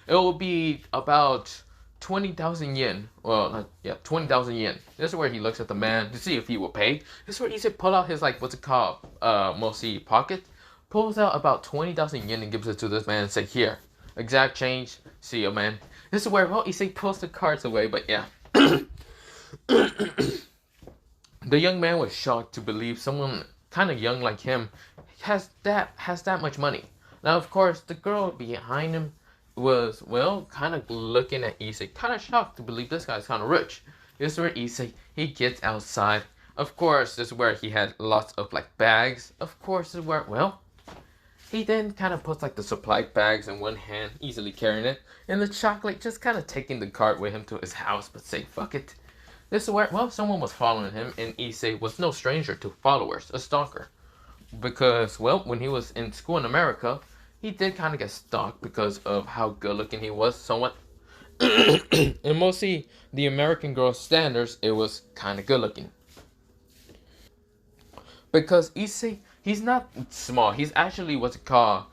It will be about 20,000 yen. Well, 20,000 yen. This is where he looks at the man to see if he will pay. This is where Issei pull out his, like, what's it called? Mostly pocket. pulls out about 20,000 yen and gives it to this man and say, here, exact change, see you, man. This is where, well, Issei pulls the cards away, but yeah. The young man was shocked to believe someone kind of young like him has that much money. Now, of course, the girl behind him was, well, kind of looking at Issei, kind of shocked to believe this guy's kind of rich. This is where Issei, he gets outside. Of course, this is where he had lots of, like, bags. Of course, this is where, well, he then kind of puts, like, the supply bags in one hand, easily carrying it, and the chocolate just kind of taking the cart with him to his house, but say, fuck it. This is where, well, someone was following him, and Issei was no stranger to followers, a stalker. Because, well, when he was in school in America, he did kind of get stalked because of how good looking he was, somewhat. And mostly the American girl standards, it was kind of good looking. Because Issei, he's not small. He's actually what's it called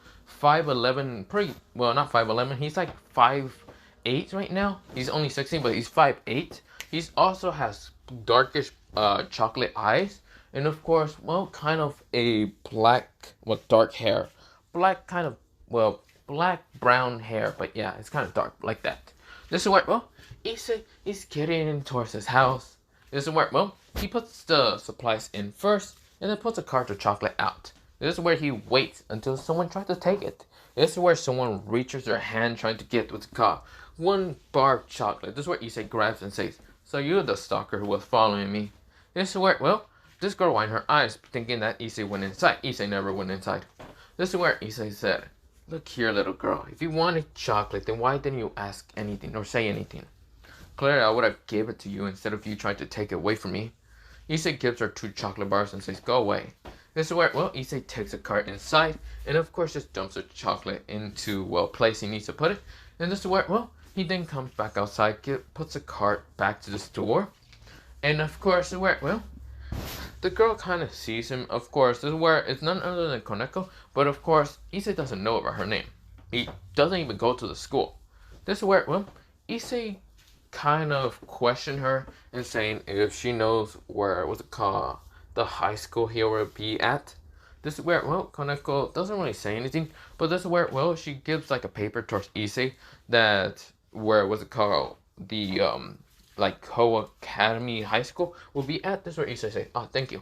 5'11", pretty well, not 5'11". He's like 5'8" right now. He's only 16, but he's 5'8". He also has darkish chocolate eyes, and of course, well, kind of a black, well, dark hair, black kind of, well, black brown hair, but yeah, it's kind of dark like that. This is where, well, Issei is getting towards his house. This is where, well, he puts the supplies in first, and then puts a cart of chocolate out. This is where he waits until someone tries to take it. This is where someone reaches their hand trying to get what's called one bar of chocolate. This is where Issei grabs and says, so you're the stalker who was following me. This is where, well, this girl widened her eyes, thinking that Issei went inside. Issei never went inside. This is where Issei said, look here, little girl. If you wanted chocolate, then why didn't you ask anything or say anything? Clearly, I would have gave it to you instead of you trying to take it away from me. Issei gives her 2 chocolate bars and says, go away. This is where, well, Issei takes a cart inside and, of course, just dumps the chocolate into, well, place he needs to put it. And this is where, well, he then comes back outside, puts the cart back to the store. And, of course, this is where, well, the girl kind of sees him. Of course, this is where it's none other than Koneko. But, of course, Issei doesn't know about her name. He doesn't even go to the school. This is where, well, Issei kind of question her and saying if she knows where, what's it called, the high school he will be at. This is where, well, Koneko doesn't really say anything, but this is where, well, she gives like a paper towards Issei that where, what's it called, the like Ho Academy High School will be at. This is where Issei says, oh, thank you.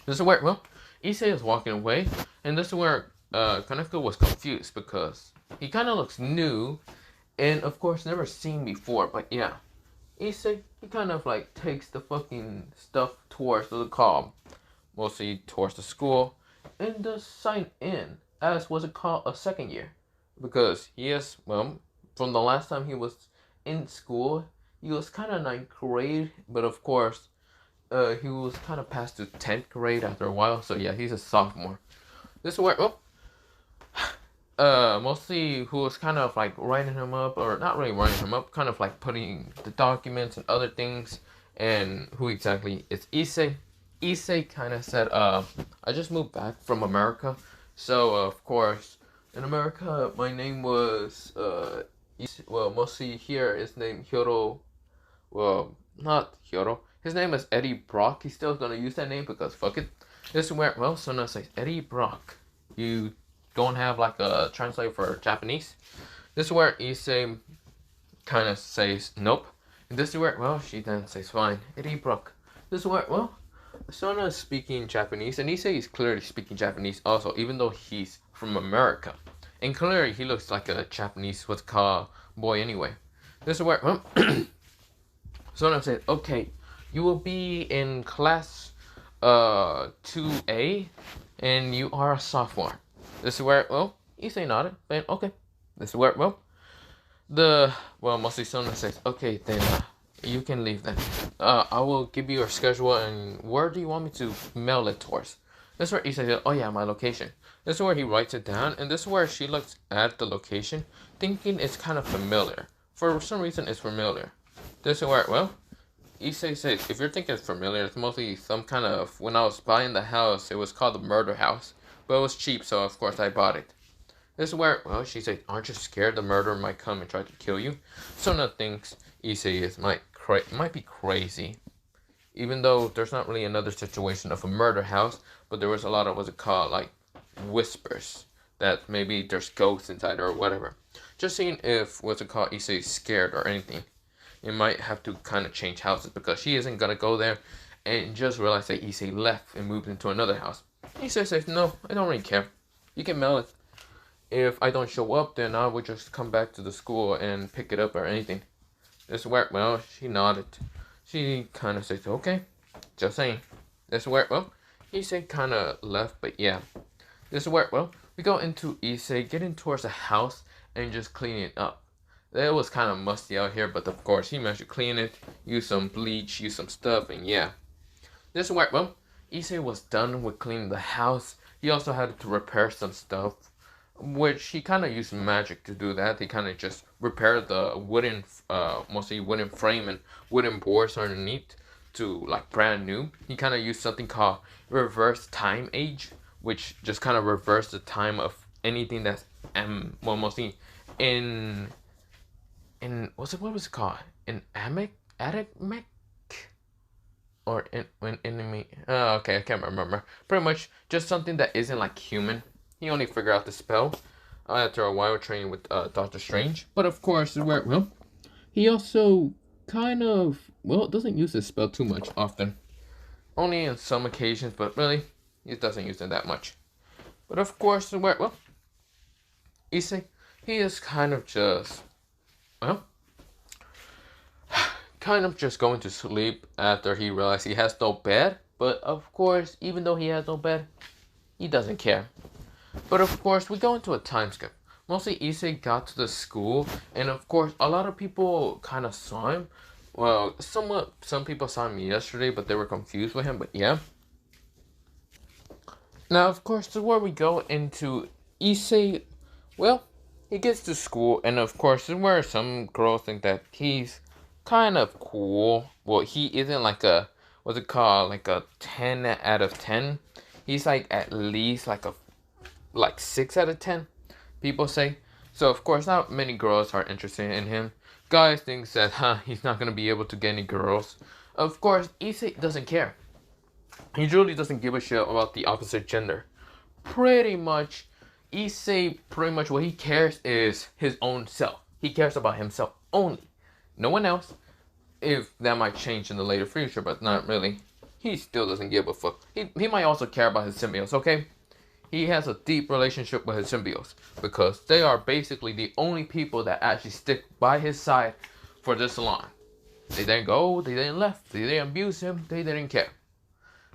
This is where, well, Issei is walking away, and this is where Koneko was confused because he kind of looks new. And, of course, never seen before, but yeah. Issei, he kind of, like, takes the fucking stuff towards the car, mostly towards the school, and does sign in as, what's it called, a second year. Because he is, well, from the last time he was in school, he was kind of 9th grade, but, of course, he was kind of passed to 10th grade after a while, so yeah, he's a sophomore. This is where, oh, mostly who was kind of like writing him up, or not really writing him up, kind of like putting the documents and other things, and who exactly is Issei. Issei kind of said, I just moved back from America, so of course, in America, my name was, well, mostly here, his name Hyoro, well, not Hyoro, his name is Eddie Brock. He's still gonna use that name because fuck it. This is where, well, Sona says, Eddie Brock, you don't have like a translator for Japanese. This is where Issei kind of says nope. And this is where, well, she then says fine. Eddie Brock. This is where, well, Sona is speaking Japanese, and Issei is clearly speaking Japanese also, even though he's from America. And clearly he looks like a Japanese, what's called, boy anyway. This is where, well, Sona said, okay, you will be in class 2A, and you are a sophomore. This is where, well, Issei nodded, and okay. This is where, well, mostly Sona says, okay, then you can leave then. I will give you your schedule, and where do you want me to mail it towards? This is where Issei said, oh yeah, my location. This is where he writes it down, and this is where she looks at the location, thinking it's kind of familiar. For some reason, it's familiar. This is where, well, Issei says, if you're thinking it's familiar, it's mostly some kind of, when I was buying the house, it was called the murder house. But it was cheap, so of course I bought it. This is where, well, she said, aren't you scared the murderer might come and try to kill you? Sona thinks Issei might be crazy. Even though there's not really another situation of a murder house, but there was a lot of, what's it called, like, whispers that maybe there's ghosts inside or whatever. Just seeing if, what's it called, Issei is scared or anything. It might have to kind of change houses because she isn't gonna go there and just realize that Issei left and moved into another house. Issei says, no, I don't really care. You can mail it. If I don't show up, then I would just come back to the school and pick it up or anything. This is where, well, she nodded. She kind of says, okay, just saying. This is where, well, Issei kind of left, but yeah. This is where, well, we go into Issei getting towards the house and just cleaning it up. It was kind of musty out here, but of course, he managed to clean it, use some bleach, use some stuff, and yeah. This is where, well, Issei was done with cleaning the house. He also had to repair some stuff, which he kind of used magic to do that. He kind of just repaired the wooden, mostly wooden frame and wooden boards underneath to like brand new. He kind of used something called reverse time age, which just kind of reversed the time of anything that's well, mostly in what was it called? In attic or in enemy? Oh, okay, I can't remember. Pretty much just something that isn't like human. He only figured out the spell after a while training with Doctor Strange. But of course, well, he also kind of, well, doesn't use this spell too much often. Only on some occasions, but really, he doesn't use it that much. But of course, well, Issei, he is kind of just, well, kind of just going to sleep after he realized he has no bed. But of course, even though he has no bed, he doesn't care. But of course, we go into a time skip. Mostly Issei got to the school, and of course, a lot of people kind of saw him. Well, some people saw him yesterday, but they were confused with him, but yeah. Now, of course, this is where we go into Issei. Well, he gets to school, and of course, this is where some girls think that he's kind of cool. Well, he isn't like a, what's it called, like a 10 out of 10. He's like at least like 6 out of 10, people say. So, of course, not many girls are interested in him. Guys think that, he's not going to be able to get any girls. Of course, Issei doesn't care. He truly doesn't give a shit about the opposite gender. Pretty much, Issei, what he cares is his own self. He cares about himself only. No one else. If that might change in the later future, but not really. He still doesn't give a fuck. He might also care about his symbiotes, okay? He has a deep relationship with his symbiotes because they are basically the only people that actually stick by his side for this long. They didn't go, they didn't left, they didn't abuse him, they didn't care.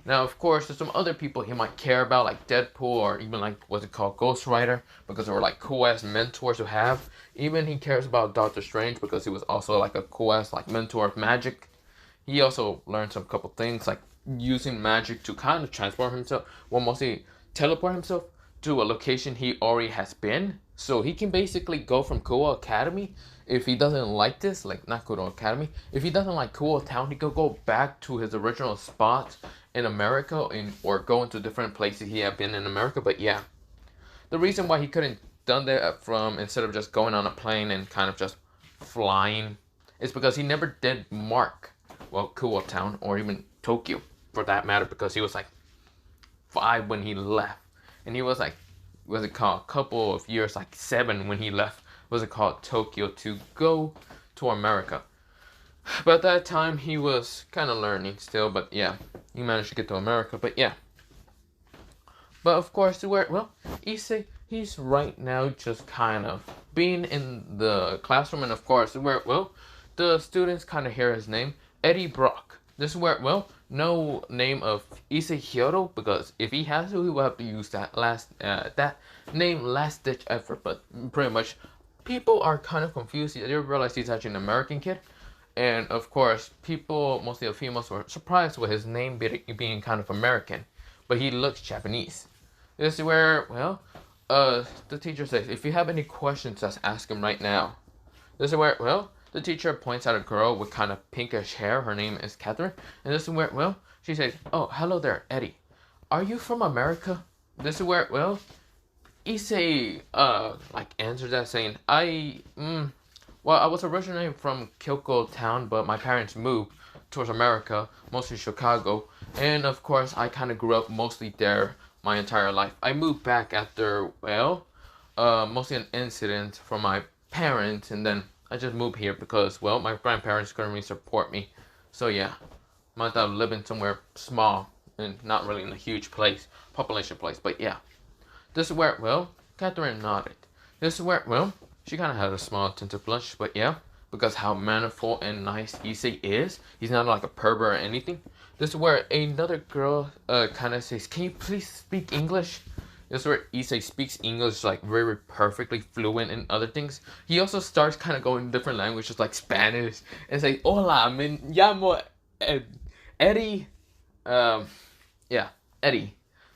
Now, of course, there's some other people he might care about, like Deadpool or even like, what's it called, Ghost Rider, because they were like cool-ass mentors to have. Even he cares about Doctor Strange because he was also like a cool-ass like mentor of magic. He also learned some couple things like using magic to kind of transform himself, well, mostly teleport himself to a location he already has been. So he can basically go from Koa Academy. If he doesn't like this, like not Koa Academy, if he doesn't like Koa Town, he could go back to his original spot in America or go into different places he had been in America. But yeah, the reason why he couldn't done that from instead of just going on a plane and kind of just flying is because he never did mark, well, Koa Town or even Tokyo for that matter, because he was like 5 when he left, and he was like, what's it called, a couple of years, like 7 when he left, what's it called, Tokyo, to go to America. But at that time he was kind of learning still, but yeah, he managed to get to America. But yeah, but of course, well, Issei, he's right now just kind of being in the classroom, and of course, well, the students kind of hear his name, Eddie Brock. This is where, well, no name of Issei Hyoto, because if he has to, he will have to use that name last ditch effort. But pretty much, people are kind of confused. They realize he's actually an American kid, and of course, people, mostly the females, were surprised with his name being kind of American, but he looks Japanese. This is where, well, the teacher says, if you have any questions, just ask him right now. This is where, well, the teacher points out a girl with kind of pinkish hair. Her name is Catherine. And this is where, well, she says, oh, hello there, Eddie. Are you from America? This is where, well, Issei, answers that saying, well, I was originally from Kyoko Town, but my parents moved towards America, mostly Chicago. And of course, I kind of grew up mostly there my entire life. I moved back after, well, mostly an incident from my parents, and then I just moved here because, well, my grandparents couldn't really support me. So yeah, I thought living somewhere small and not really in a huge place, population place. But yeah, this is where, well, Catherine nodded. This is where, well, she kind of had a small tint of blush, but yeah, because how mannerful and nice Issei is, he's not like a pervert or anything. This is where another girl kind of says, "Can you please speak English?" This is where Issei speaks English like very perfectly fluent in other things. He also starts kind of going different languages like Spanish and say, "Hola, me llamo Eddie." Um, yeah, Eddie.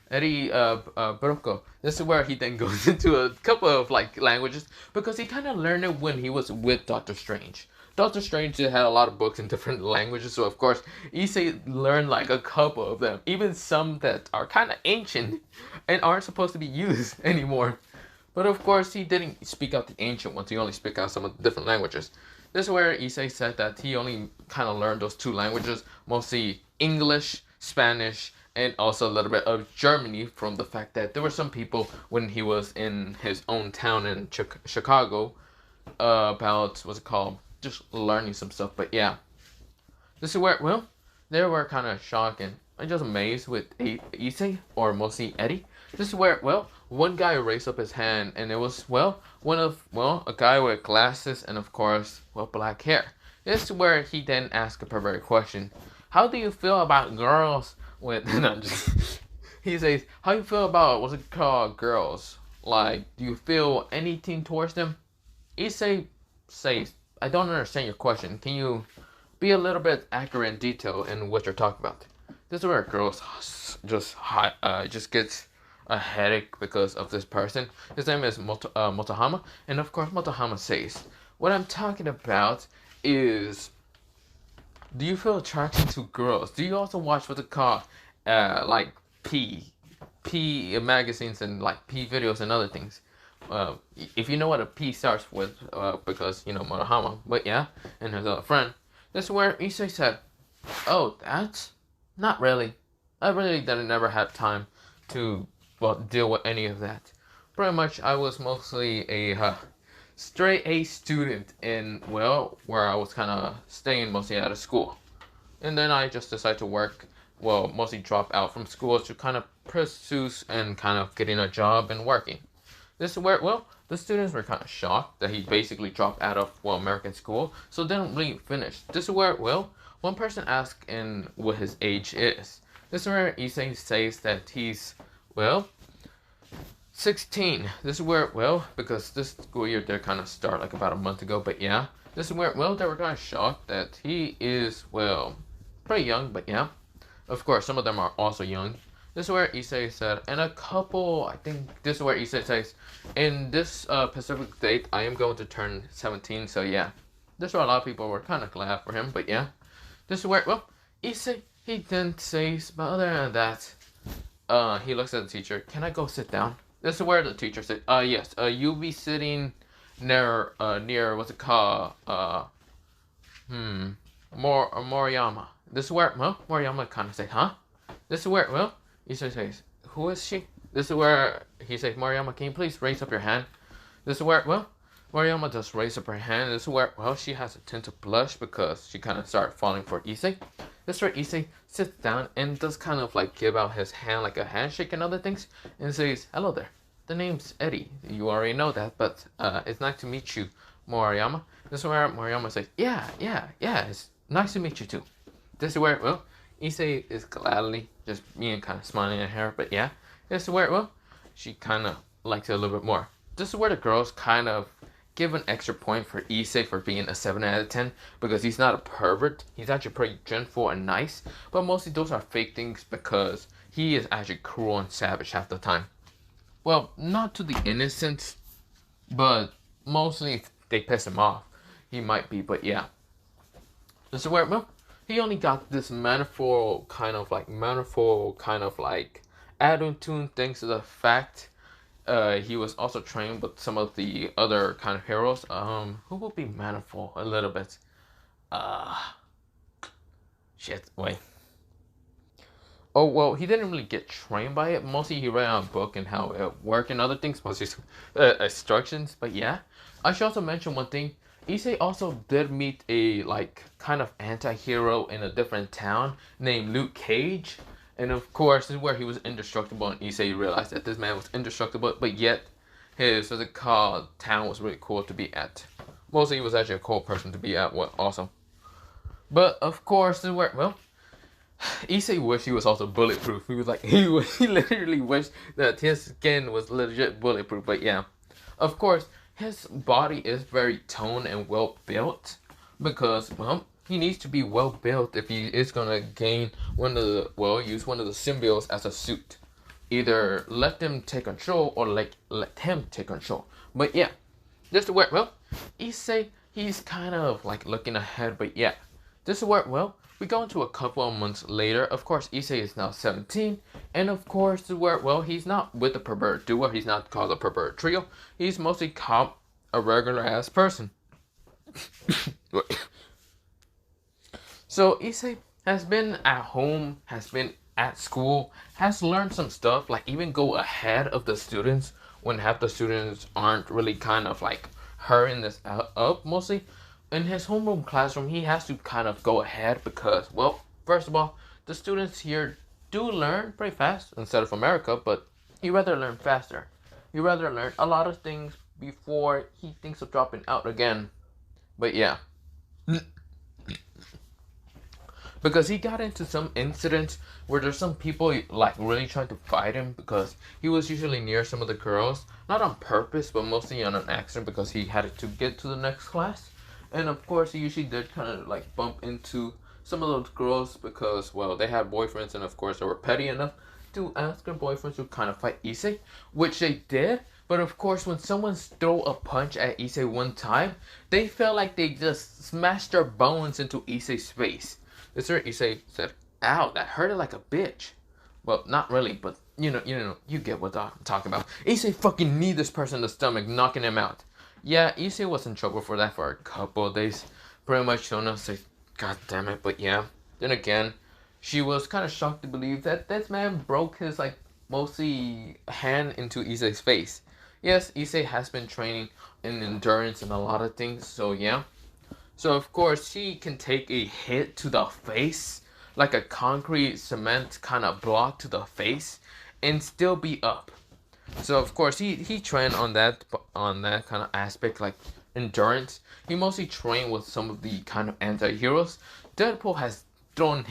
Eddie Broco. This is where he then goes into a couple of like languages because he kind of learned it when he was with Doctor Strange. Doctor Strange had a lot of books in different languages, so of course Issei learned like a couple of them, even some that are kind of ancient and aren't supposed to be used anymore. But of course he didn't speak out the ancient ones, he only spoke out some of the different languages. This is where Issei said that he only kind of learned those two languages, mostly English, Spanish, and also a little bit of Germany from the fact that there were some people when he was in his own town in Chicago about, what's it called, just learning some stuff. But yeah, this is where, well, they were kind of shocked and I'm just amazed with Issei, or mostly Eddie. This is where, well, one guy raised up his hand and it was, well, a guy with glasses and of course, well, black hair. This is where he then asked a perverted question. How do you feel about girls with, no, just, he says, how you feel about, what's it called, girls? Like, do you feel anything towards them? Issei says, I don't understand your question. Can you be a little bit accurate in detail in what you're talking about? This is where girls just gets a headache because of this person. His name is Motohama, and of course Motohama says, what I'm talking about is, do you feel attraction to girls? Do you also watch what they call like P magazines and like P videos and other things? If you know what a P starts with, because you know Motohama, but yeah, and his other friend. This is where Issei said, "Oh, that's not really. I really didn't never had time to deal with any of that. Pretty much, I was mostly a straight A student in, well, where I was kind of staying mostly out of school. And then I just decided to work, well, mostly drop out from school to kind of pursue and kind of getting a job and working. This is where, well, the students were kind of shocked that he basically dropped out of, well, American school, so didn't really finish. This is where, well, one person asked in what his age is. This is where Issei says that he's, well, 16. This is where, well, because this school year did kind of start like about a month ago, but yeah. This is where, well, they were kind of shocked that he is, well, pretty young, but yeah. Of course, some of them are also young. This is where Issei said, and a couple, I think this is where Issei says, in this specific date, I am going to turn 17, so yeah. This is where a lot of people were kind of glad for him, but yeah. This is where, well, Issei, he didn't say, but other than that, he looks at the teacher, can I go sit down? This is where the teacher said, yes, you'll be sitting near, what's it called, Moriyama. This is where, well, Moriyama kind of said, huh? This is where, well, Issei says, who is she? This is where he says, Moriyama, can you please raise up your hand? This is where, well, Moriyama just raised up her hand. This is where, well, she has a tint of blush because she kind of started falling for Issei. This is where Issei sits down and does kind of like give out his hand like a handshake and other things and says, hello there. The name's Eddie. You already know that, but it's nice to meet you, Moriyama. This is where Moriyama says, yeah, it's nice to meet you too. This is where, well, Issei is gladly just being kind of smiling at her, but yeah. This is where, well, she kind of likes it a little bit more. This is where the girls kind of give an extra point for Issei for being a 7 out of 10 because he's not a pervert. He's actually pretty gentle and nice, but mostly those are fake things because he is actually cruel and savage half the time. Well, not to the innocent, but mostly if they piss him off, he might be, but yeah. This is where, well, he only got this manifold kind of like attitude thanks to the fact he was also trained with some of the other kind of heroes. Who will be manifold a little bit? Shit, wait. Oh, well, he didn't really get trained by it. Mostly he read a book and how it worked and other things, mostly instructions. But yeah, I should also mention one thing. Issei also did meet a, like, kind of anti-hero in a different town named Luke Cage. And of course, this is where he was indestructible, and Issei realized that this man was indestructible, but yet his, what's it called, town was really cool to be at. Mostly he was actually a cool person to be at, what, also. But of course, this is where, well, Issei wished he was also bulletproof. He was like, he literally wished that his skin was legit bulletproof. But yeah, of course, his body is very toned and well built because, well, he needs to be well built if he is gonna gain one of the, well, use one of the symbiotes as a suit. Either let them take control or like let him take control. But yeah, just to where, well, Issei, he's kind of like looking ahead. But yeah, this is where, well, we go into a couple of months later. Of course, Issei is now 17. And of course, where, well, he's not with the pervert duo. He's not called a pervert trio. He's mostly called a regular ass person. So Issei has been at home, has been at school, has learned some stuff, like even go ahead of the students when half the students aren't really kind of like hurrying this up mostly. In his homeroom classroom, he has to kind of go ahead because, well, first of all, the students here do learn pretty fast instead of America, but he rather learn faster. He rather learn a lot of things before he thinks of dropping out again. But yeah. Because he got into some incidents where there's some people like really trying to fight him because he was usually near some of the girls, not on purpose, but mostly on an accident because he had to get to the next class. And of course, he usually did kind of like bump into some of those girls because, well, they had boyfriends, and of course, they were petty enough to ask their boyfriends to kind of fight Issei, which they did. But of course, when someone threw a punch at Issei one time, they felt like they just smashed their bones into Issei's face. This is where Issei said, "Ow, that hurted like a bitch." Well, not really, but you get what I'm talking about. Issei fucking kneed this person in the stomach, knocking him out. Yeah, Issei was in trouble for that for a couple of days. Pretty much showing us like, God damn it, but yeah. Then again, she was kind of shocked to believe that this man broke his, like, mostly hand into Issei's face. Yes, Issei has been training in endurance and a lot of things, so yeah. So of course, he can take a hit to the face, like a concrete cement kind of block to the face, and still be up. So of course he trained on that kind of aspect, like endurance. He mostly trained with some of the kind of anti-heroes. Deadpool has thrown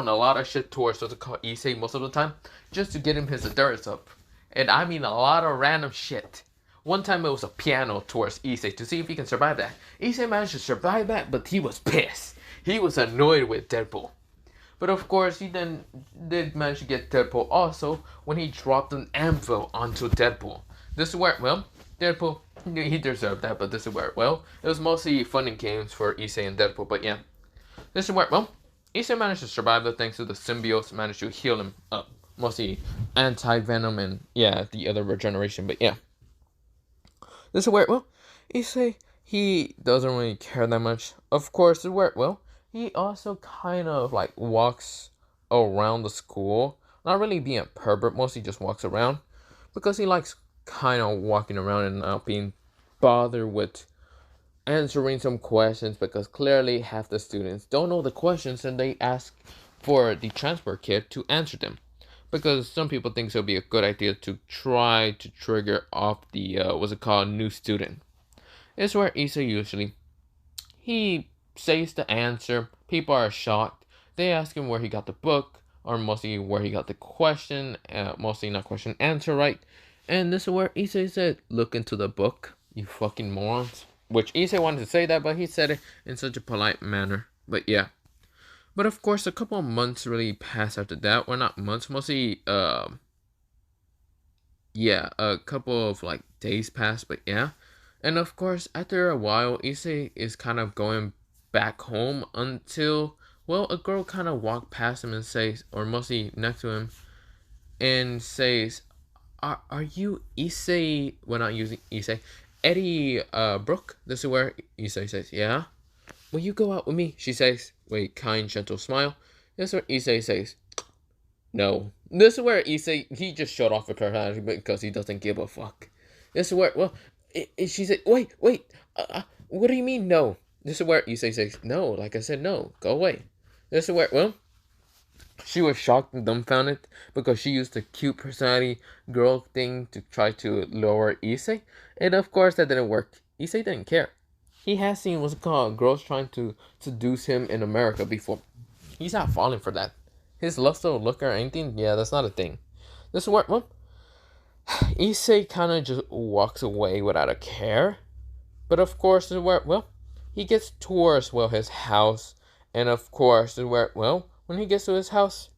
a lot of shit towards what's called Issei most of the time, just to get him his endurance up. And I mean a lot of random shit. One time it was a piano towards Issei to see if he can survive that. Issei managed to survive that, but he was pissed. He was annoyed with Deadpool. But of course, he then did manage to get Deadpool also when he dropped an anvil onto Deadpool. This is where, well, Deadpool, he deserved that, but this is where, well, it was mostly fun and games for Issei and Deadpool, but yeah. This is where, well, Issei managed to survive that thanks to the symbiotes managed to heal him up. Mostly anti-Venom and, yeah, the other regeneration, but yeah. This is where, well, Issei, he doesn't really care that much. Of course, this is where, well, he also kind of like walks around the school. Not really being a pervert, mostly just walks around. Because he likes kind of walking around and not being bothered with answering some questions. Because clearly half the students don't know the questions and they ask for the transport kid to answer them. Because some people think it would be a good idea to try to trigger off the, what's it called, new student. It's where Issei usually, he says the answer. People are shocked. They ask him where he got the book, or mostly where he got the question, mostly not question, answer right. And this is where Issei said, "Look into the book, you fucking morons." Which Issei wanted to say that, but he said it in such a polite manner. But yeah. But of course, a couple of months really passed after that. Or not months, mostly, yeah, a couple of like days passed, but yeah. And of course, after a while, Issei is kind of going back home until, well, a girl kind of walked past him and says, or mostly next to him, and says, are you Issei, well, not using Issei, Eddie Brooke? This is where Issei says, "Yeah." "Will you go out with me?" she says, with a kind, gentle smile. This is where Issei says, No. This is where Issei, he just showed off the personality because he doesn't give a fuck. This is where, well, she said, wait, what do you mean no? This is where Issei says, no, like I said, no, go away. This is where, well, she was shocked and dumbfounded because she used the cute personality girl thing to try to lower Issei. And of course, that didn't work. Issei didn't care. He has seen what's it called, girls trying to seduce him in America before. He's not falling for that. His lust or look or anything, yeah, that's not a thing. This is where, well, Issei kind of just walks away without a care. But of course, this is where, well, he gets towards, well, his house. And of course, this is where, well, when he gets to his house,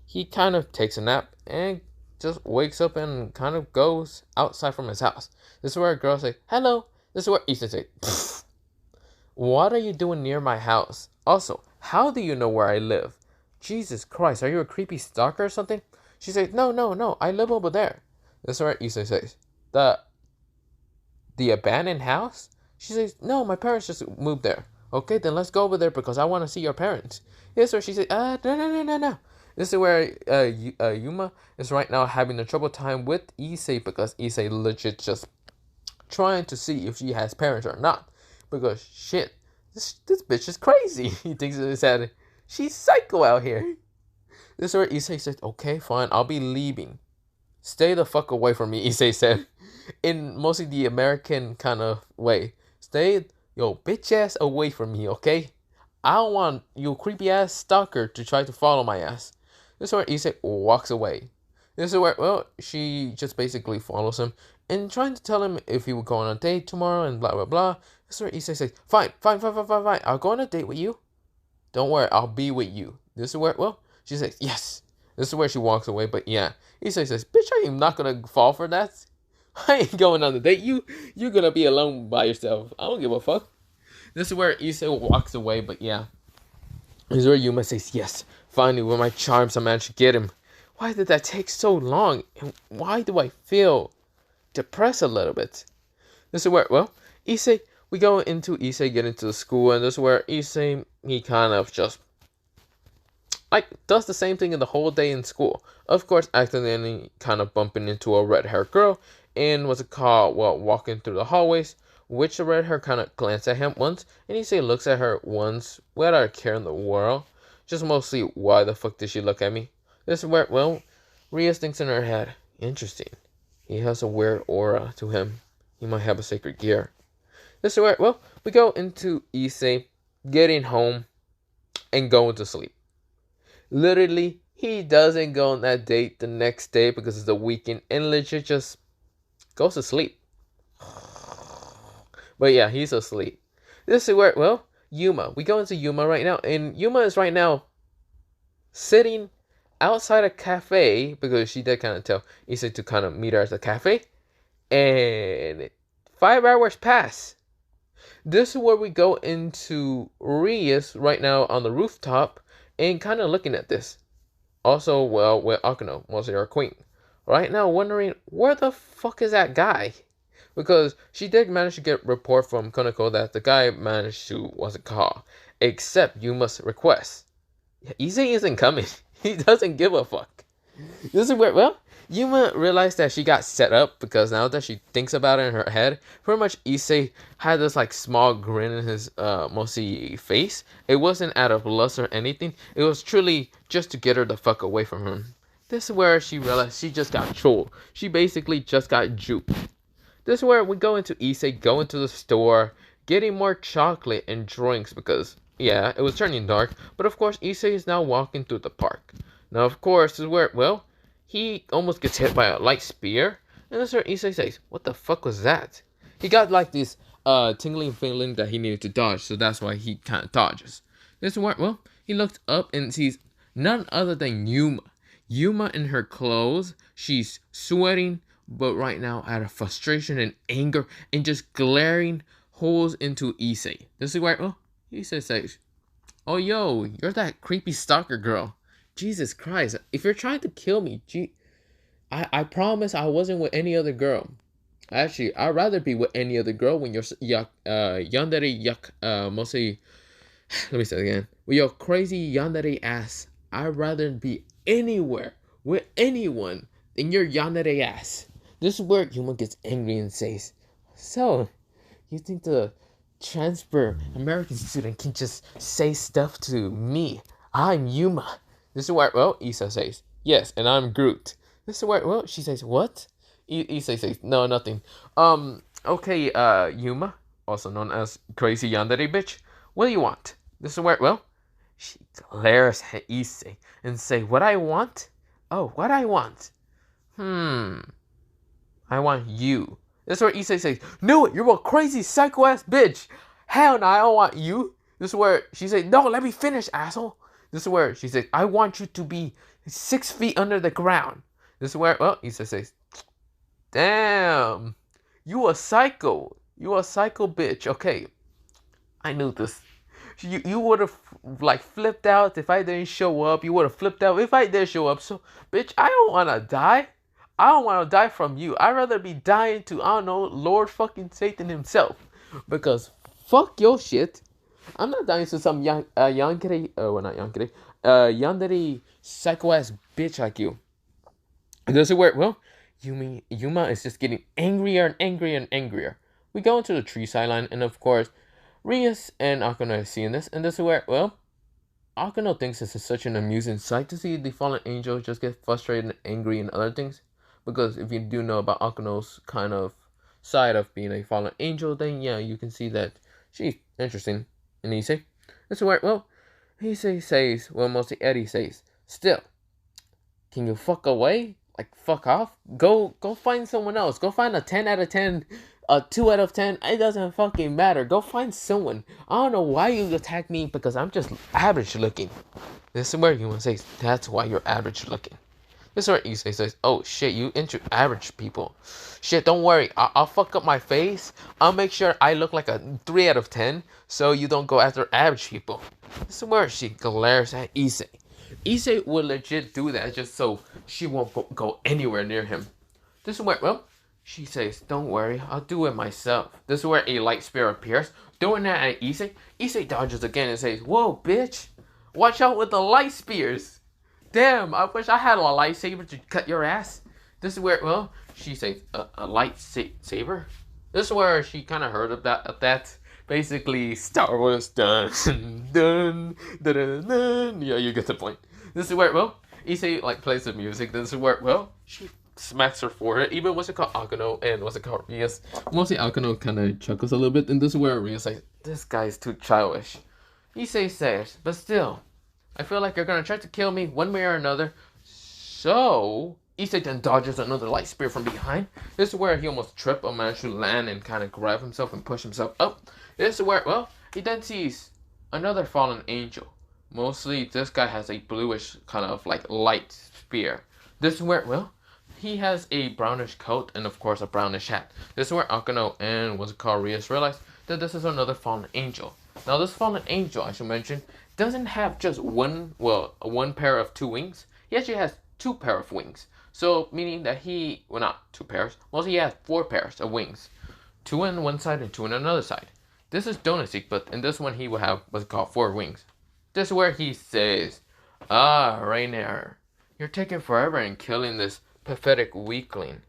he kind of takes a nap and just wakes up and kind of goes outside from his house. This is where a girl says, hello. This is where Issei says, what are you doing near my house? Also, how do you know where I live? Jesus Christ, are you a creepy stalker or something? She says, no, I live over there. This is where Issei says, the abandoned house? She says, no, my parents just moved there. Okay, then let's go over there because I want to see your parents. Yes, sir. She said, no. This is where Yuma is right now having a trouble time with Issei because Issei legit just trying to see if she has parents or not. Because shit, this bitch is crazy. He thinks in his head, she's psycho out here. This is where Issei says, okay, fine, I'll be leaving. Stay the fuck away from me, Issei said. In mostly the American kind of way. Stay your bitch ass away from me, okay? I don't want you creepy ass stalker to try to follow my ass. This is where Issei walks away. This is where, well, she just basically follows him and trying to tell him if he would go on a date tomorrow and blah, blah, blah. This is where Issei says, fine. I'll go on a date with you. Don't worry, I'll be with you. This is where, well, she says, yes. This is where she walks away, but yeah. Issei says, bitch, I am not gonna fall for that. I ain't going on the date. You're gonna be alone by yourself. I don't give a fuck. This is where Issei walks away, but yeah. This is where Yuma says, yes, finally, with my charms, I managed to get him. Why did that take so long? And why do I feel depressed a little bit? This is where, well, Issei, we go into Issei getting to the school, and this is where Issei, he kind of just, like, does the same thing in the whole day in school. Of course, accidentally kind of bumping into a red-haired girl, and what's it called, well, walking through the hallways, which the red hair kind of glanced at him once, and Issei looks at her once, without a care in the world. Just mostly, why the fuck did she look at me? This is where, well, Ria thinks in her head, interesting. He has a weird aura to him. He might have a sacred gear. This is where, well, we go into Issei getting home and going to sleep. Literally, he doesn't go on that date the next day because it's the weekend and legit just goes to sleep. But yeah, he's asleep. This is where, well, Yuma. We go into Yuma right now, and Yuma is right now sitting outside a cafe because she did kind of tell Issei to kind of meet her at the cafe. And 5 hours pass. This is where we go into Rias right now on the rooftop and kind of looking at this. Also, well, with Akano, mostly our queen. Right now wondering, where the fuck is that guy? Because she did manage to get a report from Koneko that the guy managed to, what's it called, accept Yuma's request. Issei isn't coming. He doesn't give a fuck. This is where, well, Yuma realized that she got set up because now that she thinks about it in her head, pretty much Issei had this like small grin in his mostly face. It wasn't out of lust or anything. It was truly just to get her the fuck away from him. This is where she realized she just got trolled. She basically just got juped. This is where we go into Issei, go into the store, getting more chocolate and drinks because, yeah, it was turning dark. But of course, Issei is now walking through the park. Now, of course, this is where, well, he almost gets hit by a light spear. And this is where Issei says, what the fuck was that? He got like this tingling feeling that he needed to dodge. So that's why he kind of dodges. This is where, well, he looks up and sees none other than Yuma. Yuma in her clothes. She's sweating, but right now out of frustration and anger and just glaring holes into Issei. This is where, oh, Issei says, oh, yo, you're that creepy stalker girl. Jesus Christ, if you're trying to kill me, I promise I wasn't with any other girl. Actually, I'd rather be with any other girl when you're yandere mostly, let me say it again. With your crazy yandere ass, I'd rather be anywhere with anyone, then you're yandere ass. This is where Yuma gets angry and says, so, you think the transfer American student can just say stuff to me? I'm Yuma. This is where, well, Issa says, yes, and I'm Groot. This is where, well, she says, what? Issa says, no, nothing. Okay, Yuma, also known as Crazy Yandere Bitch, what do you want? This is where, well, she glares at Issei and say, what I want? Oh, what I want? I want you. This is where Issei says, knew it, you're a crazy psycho-ass bitch. Hell no, I don't want you. This is where she says, no, let me finish, asshole. This is where she says, I want you to be 6 feet under the ground. This is where, well, Issei says, damn, you a psycho. You a psycho bitch. Okay, I knew this. You would have like flipped out if I didn't show up. You would have flipped out if I did show up. So, bitch, I don't want to die. I don't want to die from you. I'd rather be dying to, I don't know, Lord fucking Satan himself. Because fuck your shit. I'm not dying to some yandere, well, not yandere, yandere psycho-ass bitch like you. This is where, well, Yuma is just getting angrier and angrier and angrier. We go into the tree sideline, and of course, Rias and Akano are seeing this, and this is where, well, Akano thinks this is such an amusing sight to see the fallen angel just get frustrated and angry and other things. Because if you do know about Akano's kind of side of being a fallen angel, then yeah, you can see that she's interesting in Issei. This is where, well, Issei says, well, mostly Eddie says, still, can you fuck away? Like, fuck off? Go find someone else. Go find a 10 out of 10, a 2 out of 10. It doesn't fucking matter. Go find someone. I don't know why you attack me because I'm just average looking. This is where Yuma says, that's why you're average looking. This is where Issei says, oh shit, you into average people. Shit, don't worry. I'll fuck up my face. I'll make sure I look like a 3 out of 10 so you don't go after average people. This is where she glares at Issei. Issei will legit do that just so she won't go anywhere near him. This is where, well, she says, don't worry, I'll do it myself. This is where a light spear appears. Doing that at Issei. Issei dodges again and says, whoa, bitch. Watch out with the light spears. Damn, I wish I had a lightsaber to cut your ass. This is where, well, she says, a lightsaber? This is where she kind of heard of that. Basically, Star Wars, dun, dun, dun, dun, dun. Yeah, you get the point. This is where, well, Issei, like, plays the music. This is where, well, she smacks her forehead. Even what's it called, Akano, and what's it called, Rias. Mostly Akano kind of chuckles a little bit, and this is where Rias says, this guy's too childish. Issei says, but still, I feel like you're gonna try to kill me one way or another. So, Issei then dodges another light spear from behind. This is where he almost tripped or managed to land and kind of grab himself and push himself up. This is where, well, he then sees another fallen angel. Mostly, this guy has a bluish kind of like light spear. This is where, well, he has a brownish coat and of course a brownish hat. This is where Akano and what's it called, Rias realize that this is another fallen angel. Now, this fallen angel, I should mention, doesn't have just one pair of 2 wings. He actually has 2 pair of wings. So, meaning that he, well, not 2 pairs, mostly he has 4 pairs of wings. 2 on one side and 2 on another side. This is Donasik, but in this one he will have what's called 4 wings. This is where he says, Rainier, you're taking forever in killing this pathetic weakling.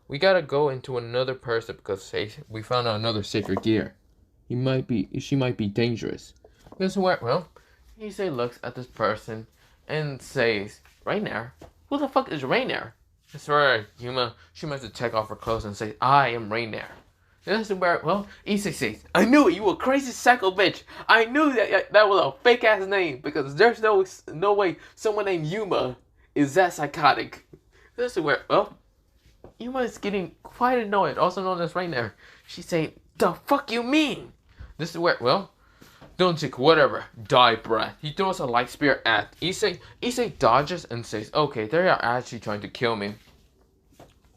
We gotta go into another person because we found out another sacred gear. She might be dangerous. This is where, well, Issei looks at this person and says, Rainier? Who the fuck is Rainier? This is where Yuma, she must have take off her clothes and say, I am Rainier. This is where, well, Issei says, I knew it, you a crazy psycho bitch. I knew that was a fake ass name because there's no way someone named Yuma is that psychotic. This is where, well, Yuma is getting quite annoyed, also known as Rainier. She's saying, the fuck you mean? This is where, well, don't take whatever, die brat. He throws a light spear at Issei. Issei dodges and says, okay, they are actually trying to kill me.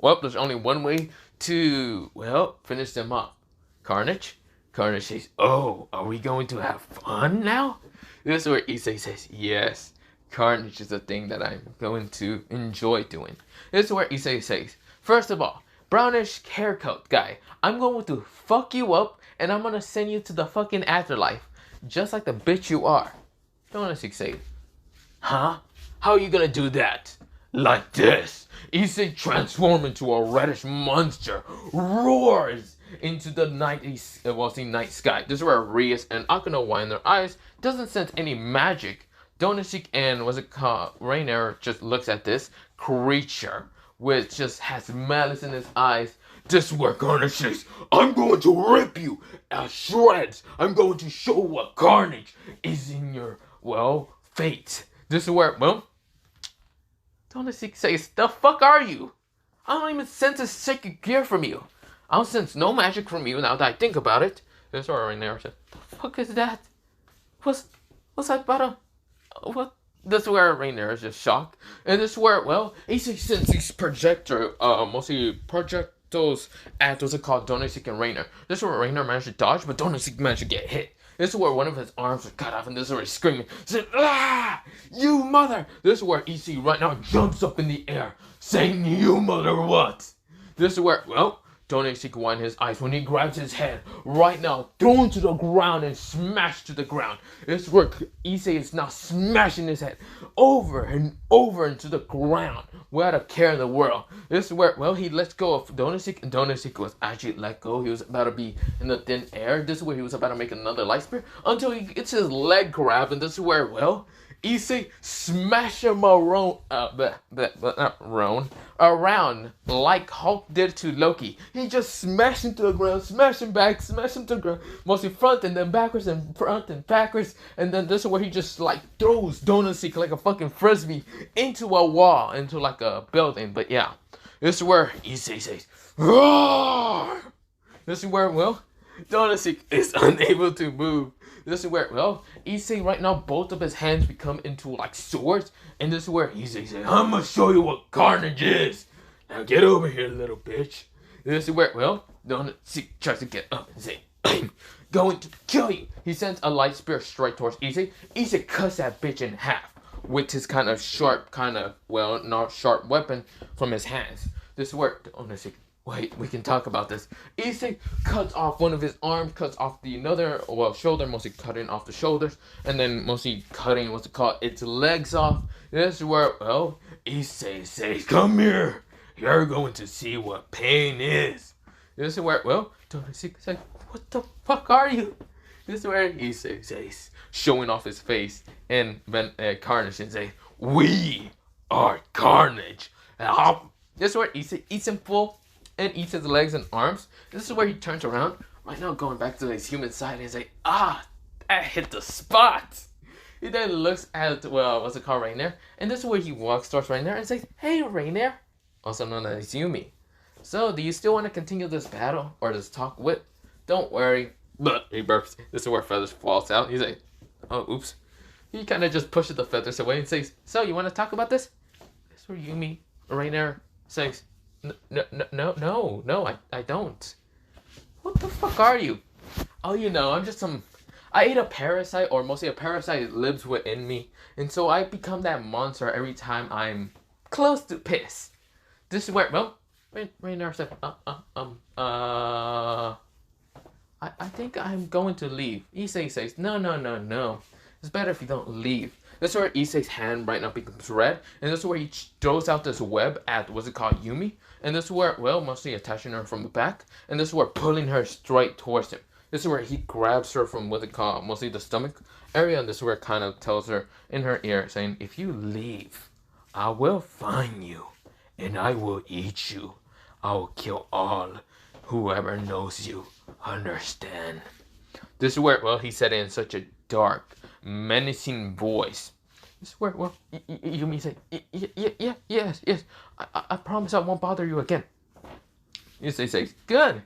Well, there's only one way to, well, finish them up. Carnage? Carnage says, oh, are we going to have fun now? This is where Issei says, yes, Carnage is the thing that I'm going to enjoy doing. This is where Issei says, first of all, brownish haircut guy, I'm going to fuck you up and I'm going to send you to the fucking afterlife. Just like the bitch you are. Donasik says, huh? How are you gonna do that? like this. Issei transforms into a reddish monster, roars into the night sky. This is where Rias and Akano wind their eyes, doesn't sense any magic. Donishik and what's it called? Rainer just looks at this creature, which just has malice in his eyes. This is where Carnage says, I'm going to rip you to shreds. I'm going to show what carnage is in your, fate. This is where, Donishik says, the fuck are you? I don't even sense a psychic gear from you. I don't sense no magic from you now that I think about it. This is where Rainer says, the fuck is that? What's that about what? This is where Rainer is just shocked. And this is where, Issei sends these mostly projectiles at what's it called, Donishik and Rainer. This is where Rainer managed to dodge, but Donishik managed to get hit. This is where one of his arms was cut off, and this is where he's screaming, saying, ah, you mother! This is where Issei right now jumps up in the air, saying, you mother what? This is where, Donishik wind his eyes when he grabs his head right now, thrown to the ground and smashed to the ground. This is where Issei is now smashing his head over and over into the ground without a care in the world. This is where, he lets go of Donishik, and Donishik was actually let go. He was about to be in the thin air. This is where he was about to make another light spear until he gets his leg grabbed, and this is where, Issei smash him around like Hulk did to Loki. He just smashed him to the ground, smash him back, smash him to the ground, mostly front and then backwards and front and backwards, and then this is where he just like throws Donishik like a fucking frisbee into a wall, into like a building. But yeah, this is where Issei says, roar! This is where, Donishik is unable to move. This is where, Issei right now, both of his hands become into like swords. And this is where Issei says, I'm gonna show you what carnage is. Now get over here, little bitch. This is where, Donishik tries to get up and say, I'm going to kill you. He sends a light spear straight towards Issei. Issei cuts that bitch in half with his kind of sharp, not sharp weapon from his hands. This is where Donishik, wait, we can talk about this. Issei cuts off one of his arms, cuts off the another, shoulder, mostly cutting off the shoulders, and then mostly cutting, its legs off. This is where, Issei says, come here. You're going to see what pain is. This is where, Donishik says, what the fuck are you? This is where Issei says, showing off his face, and then Carnage and say, we are Carnage. This is where Issei eats him full and eats his legs and arms. This is where he turns around, right now going back to his human side, and say, that hit the spot. He then looks at, Rainer, and this is where he walks towards Rainer and says, hey, Rainer, also known as Yumi. So, do you still want to continue this battle, or this talk with? Don't worry. But he burps. This is where Feathers falls out. He's like, oh, oops. He kind of just pushes the feathers away and says, so, you want to talk about this? This is where Yumi, Rainer, says, no, I don't. What the fuck are you? Oh, I'm just I ate a parasite, or mostly a parasite lives within me, and so I become that monster every time I'm close to piss. This is where, Rainer said, I think I'm going to leave. Issei says, no. It's better if you don't leave. This is where Issei's hand right now becomes red, and this is where he throws out this web at, Yumi? And this is where, mostly attaching her from the back, and this is where pulling her straight towards him. This is where he grabs her from mostly the stomach area, and this is where it kind of tells her in her ear, saying, if you leave, I will find you, and I will eat you. I will kill all, whoever knows you, understand? This is where, he said it in such a dark, menacing voice. This is where, Yumi said, yes, I promise I won't bother you again. Issei says, good.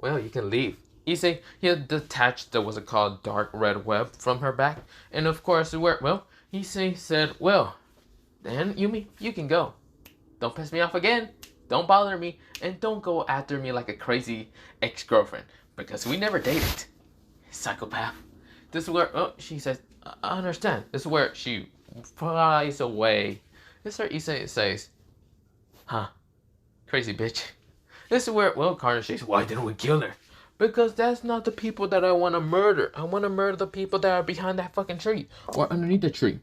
You can leave. Issei, he had detached the, dark red web from her back. And of course, Issei said, then, Yumi, you can go. Don't piss me off again. Don't bother me. And don't go after me like a crazy ex-girlfriend. Because we never dated. Psychopath. This is where, she says, I understand. This is where she flies away. This is where Issei says, crazy bitch. This is where, Carnage says, why didn't we kill her? Because that's not the people that I want to murder. I want to murder the people that are behind that fucking tree. Or underneath the tree.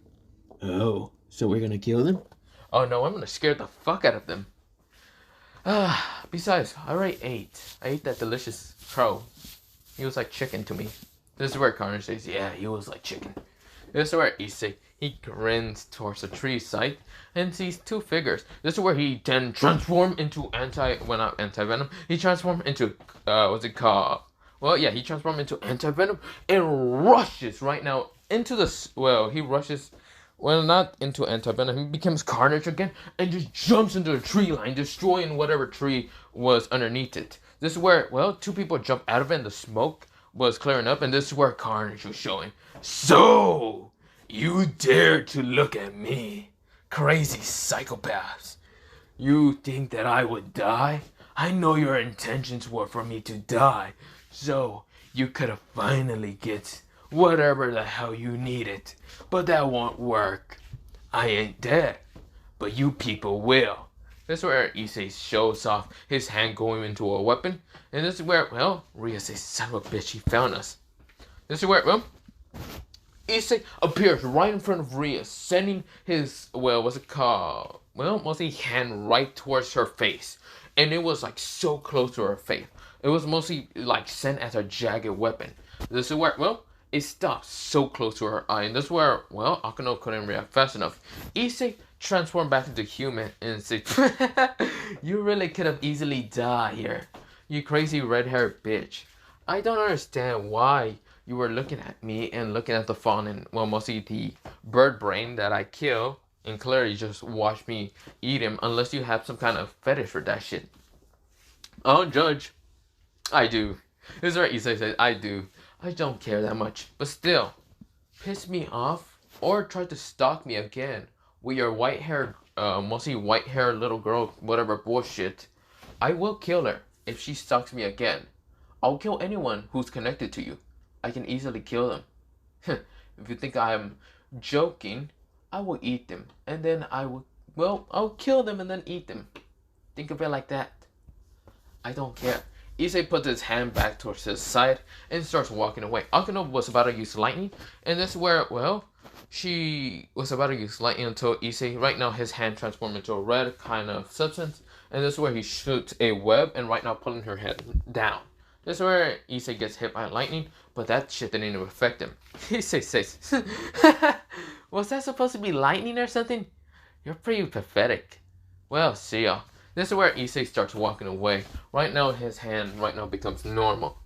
Oh, so we're going to kill them? Oh no, I'm gonna scare the fuck out of them. Besides, I already ate. I ate that delicious crow. He was like chicken to me. This is where Carnage says, yeah, he was like chicken. This is where Issei, he grins towards the tree site and sees two figures. This is where he then transformed into not anti-venom. He transformed into, what's it called? Well, yeah, he transformed into anti-venom and rushes right now into he rushes, well, not into anti-venom. He becomes Carnage again and just jumps into the tree line, destroying whatever tree was underneath it. This is where, well, two people jump out of it and the smoke was clearing up, and this is where Carnage was showing. So, you dare to look at me, crazy psychopaths. You think that I would die? I know your intentions were for me to die, so you could have finally get whatever the hell you needed, but that won't work. I ain't dead, but you people will. This is where Issei shows off his hand going into a weapon. And this is where, well, Rhea says, son of a bitch, he found us. This is where, well, Issei appears right in front of Rhea, sending his, well, what's it called? Well, mostly hand right towards her face. And it was like so close to her face. It was mostly like sent as a jagged weapon. This is where, well, it stopped so close to her eye. And this is where, well, Akano couldn't react fast enough. Issei transformed back into human and said, you really could have easily died here, you crazy red-haired bitch. I don't understand why you were looking at me and looking at the fawn and, well, mostly the bird brain that I kill and clearly just watch me eat him unless you have some kind of fetish for that shit. I don't judge. I do. This is where Issei says, I do. I don't care that much. But still, piss me off or try to stalk me again with your white-haired, mostly white-haired little girl, whatever bullshit. I will kill her if she stalks me again. I'll kill anyone who's connected to you. I can easily kill them. If you think I'm joking, I will eat them. And then I'll kill them and then eat them. Think of it like that. I don't care. Issei puts his hand back towards his side and starts walking away. Akano was about to use lightning. And this is where, well, she was about to use lightning until Issei, right now his hand transformed into a red kind of substance. And this is where he shoots a web and right now pulling her head down. This is where Issei gets hit by lightning, but that shit didn't even affect him. Issei says, was that supposed to be lightning or something? You're pretty pathetic. Well, see ya. This is where Issei starts walking away. Right now his hand right now becomes normal.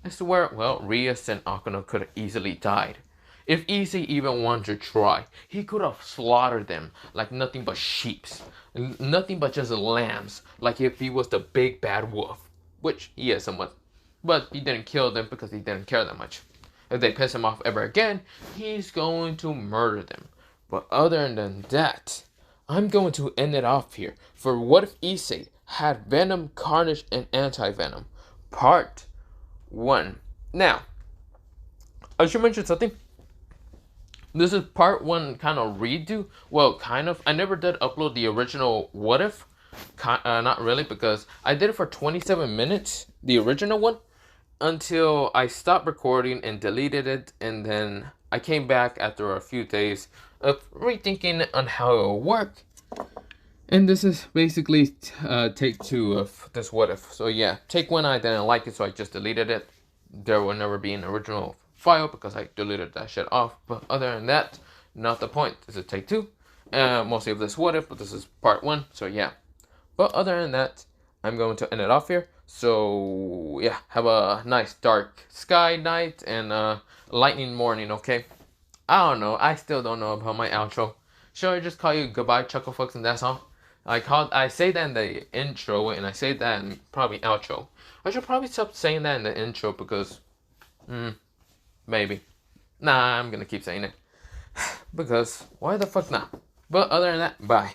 This is where, well, Rias and Akano could have easily died. If Issei even wanted to try, he could have slaughtered them like nothing but sheeps. Nothing but just lambs, like if he was the big bad wolf. Which he is somewhat. But he didn't kill them because he didn't care that much. If they piss him off ever again, he's going to murder them. But other than that, I'm going to end it off here. For what if Issei had Venom, Carnage, and Anti-Venom? Part 1. Now, I should mention something. This is part 1 kind of redo. Well, kind of. I never did upload the original What If. Not really, because I did it for 27 minutes, the original one, until I stopped recording and deleted it. And then I came back after a few days of rethinking on how it will work. And this is basically take 2 of this What If. So yeah, take 1 I didn't like it, so I just deleted it. There will never be an original file because I deleted that shit off. But other than that, not the point. This is take 2. Mostly of this What If, but this is part 1. So yeah. But other than that, I'm going to end it off here. So yeah, have a nice dark sky night and lightning morning, okay? I don't know. I still don't know about my outro. Should I just call you goodbye, Chucklefucks, and that's all? I say that in the intro, and I say that in probably outro. I should probably stop saying that in the intro because, maybe. Nah, I'm gonna keep saying it. Because, why the fuck not? But other than that, bye.